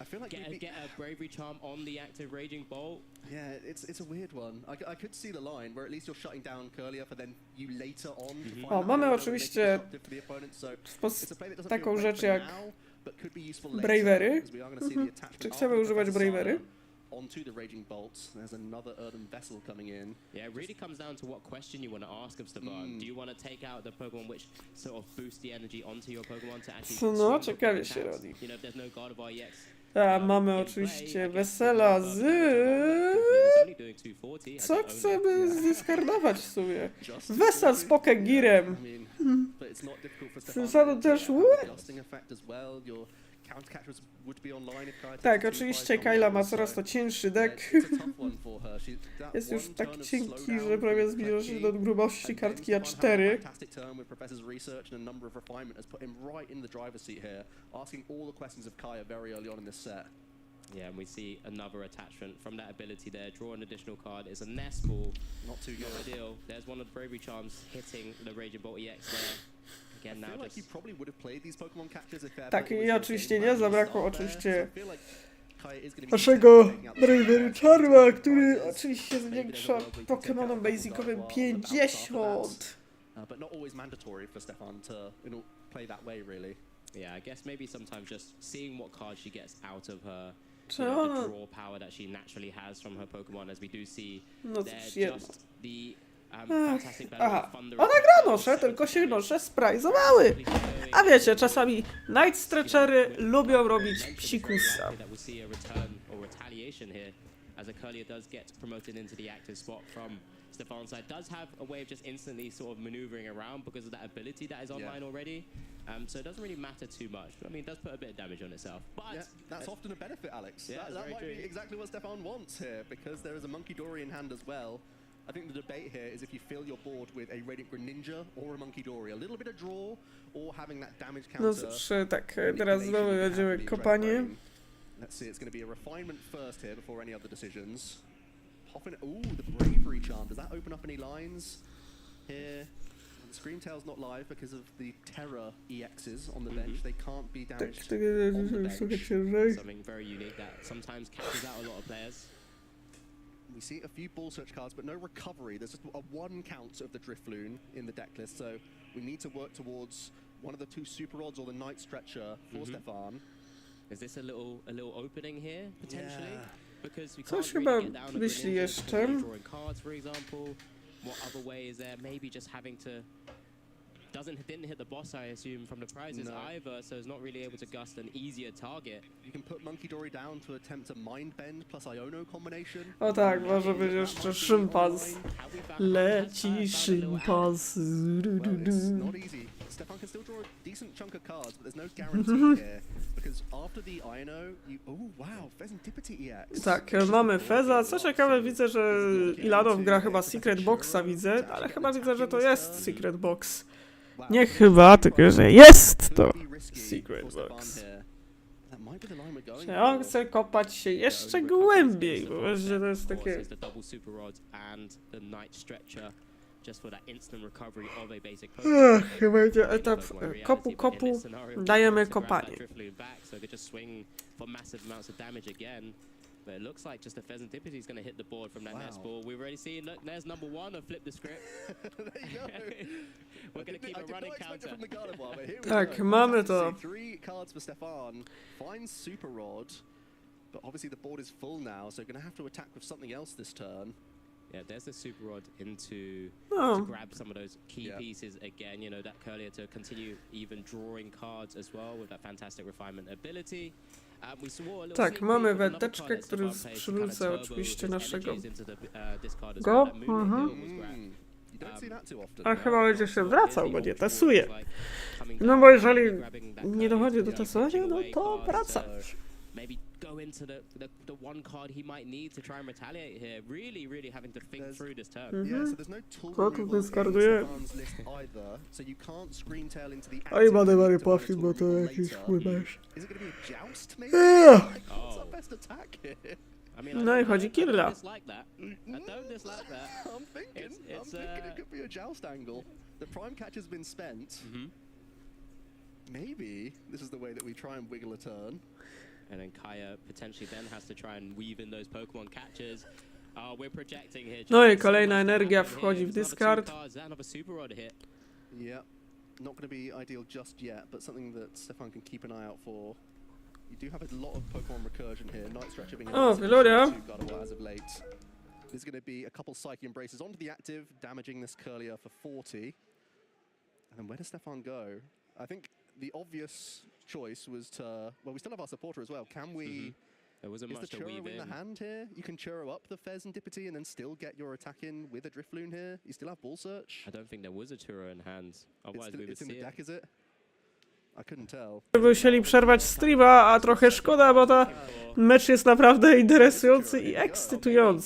I feel like get a Bravery Charm on the active Raging Bolt. yeah, it's a weird one. I could see the line where at least you're shutting down Curlier for then you later on to find O, that mamy area oczywiście that makes it disruptive to the opponent, so w it's a play that doesn't taką feel great rzecz for jak now, but could be useful later, Bravery. as we are gonna see the attachment Czy after chcemy the używać Professor Bravery? onto the Raging Bolts. There's another earthen vessel coming in. Yeah, it really comes down to what question you want to ask of Stefan. Do you want to take out the Pokemon which sort of boost the energy onto your Pokemon to actually No, swing the ciekawie quick się attacks? robi. You know, if there's no Gardevoir EX. A mamy oczywiście Wesela z... Co chcemy zdyskardować w sumie? Wesel z Pokegirem. Sensado też... Tak, oczywiście Kyla ma coraz to cięższy deck. Jest już tak cienki, że prawie zbliża się do grubości kartki A4. Yeah, and we see another attachment from that ability there. Draw an additional card. It's a Nest Ball. Not too good. Not ideal. There's one of the Bravery Charms hitting the Raging Bolt EX there. Again, now just... Tak, i oczywiście nie zabrakło oczywiście naszego Bravery Charma, który oczywiście zwiększa Pokemonom basicowym 50. But not always mandatory for Stefan to play that way, really. Yeah, I guess maybe sometimes just seeing what card she gets out of her, Czy you know, ona... the draw power that she naturally has from her Pokemon, as we do see No there, cóż, jedno. just the fantastic battle Aha, of Thunder. ona gra nosze, tylko się nosze sprajzowały. A wiecie, czasami Night Stretchery lubią robić psikusa. That we see a return or retaliation here, as a Curlier does get promoted into the active spot from Stefan's side. Does have a way of just instantly sort of maneuvering around because of that ability that is online already. So it doesn't really matter too much. I mean, it does put a bit of damage on itself. But yeah, that's often a benefit, Alex. Yeah, that might be exactly what Stefan wants here, because there is a Monkey Dory in hand as well. I think the debate here is if you fill your board with a Radiant Greninja or a Monkey Dory. A little bit of draw, or having that damage counter. No cóż, tak, teraz znowu będziemy kopanie. Let's see, it's going to be a refinement first here before any other decisions. Popping, ooh, the Bravery Charm. Does that open up any lines here? Screamtail's not live because of the Terra EXs on the bench. They can't be damaged on the bench. Something very unique that sometimes catches out a lot of players. We see a few ball search cards, but no recovery. There's just a 1 count of the Drifloon in the deck list, so we need to work towards one of the 2 Super Rods or the Night Stretcher for Stefan. Is this a little opening here potentially? Yeah. Because we Coś can't chyba really get down a myśli Greninja jeszcze. drawing cards, for example. What other way is there? Maybe just having to didn't hit the boss, I assume, from the prizes either, so is not really able to gust an easier target. You can put Monkey Dory down to attempt a Mind Bend plus Iono combination. O tak, może być jeszcze szympans. Leci szympans. Well, it's not easy. Stefan can still draw a decent chunk of cards, but there's no guarantee here. Because after the Ino, you... Oh, wow, Pheasantipity EX. Tak, mamy Feza. Co ciekawe, widzę, że Ilanow gra chyba Secret Boxa, widzę, ale chyba widzę, że to jest Secret Box. Nie chyba, tylko że jest to Secret Box. Czy on chce kopać się jeszcze głębiej, bo wiesz, że to jest takie... Chyba będzie etap kopu, dajemy kopanie. But it looks like just a Pheasantipity is going to hit the board from that next ball. We've already seen, look, there's number one, I've flipped the script. There you go. We're going to keep a running counter. From the Gardevoir, but here we Tak, go. mamy to. 3 cards for Stefan. Finds Super Rod. But obviously the board is full now, so going to have to attack with something else this turn. Yeah, there's the Super Rod to grab some of those key pieces again. You know, that Curlier to continue even drawing cards as well with that fantastic refinement ability. Tak, mamy wędeczkę, który przywrócę oczywiście naszego go. A chyba będzie się wracał, bo nie tasuje. No bo jeżeli nie dochodzi do tasowania, no to wracać. Maybe go into the one card he might need to try and retaliate here. Really having to think through this turn. Yeah, so there's no tool Co tu removal in dyskarduje? Stefan's list either, so you can't screen tail into the Oj, active będę to Mary win Puffin, tool bo to removal jakiś later. wpływasz. Is it going to be a joust maybe? What's our best attack here? I mean, No i chodzi I Kirla. don't dislike that. I don't dislike that. I'm thinking it could be a joust angle. The prime catch has been spent. Maybe this is the way that we try and wiggle a turn. And then Kaya potentially then has to try and weave in those Pokemon catches. We're projecting here. No i kolejna energia wchodzi w discard. Yeah, not going to be ideal just yet, but something that Stefan can keep an eye out for. You do have a lot of Pokemon recursion here. Night Stretcher being Gloria. as of late. There's going to be a couple Psyche Embraces onto the active, damaging this Curlier for 40. And then where does Stefan go? I think the obvious choice was to... Well, we still have our supporter as well. Can we... There wasn't Is much the to Churro weave in the hand here? You can Churro up the Pheasantipity and then still get your attack in with a Drifloon here. You still have Ball Search. I don't think there was a Churro in hand. Otherwise we would It's in see the it. deck, is it? I couldn't tell. Musieli przerwać streama, a trochę szkoda, bo ta mecz jest naprawdę interesujący i ekscytujący.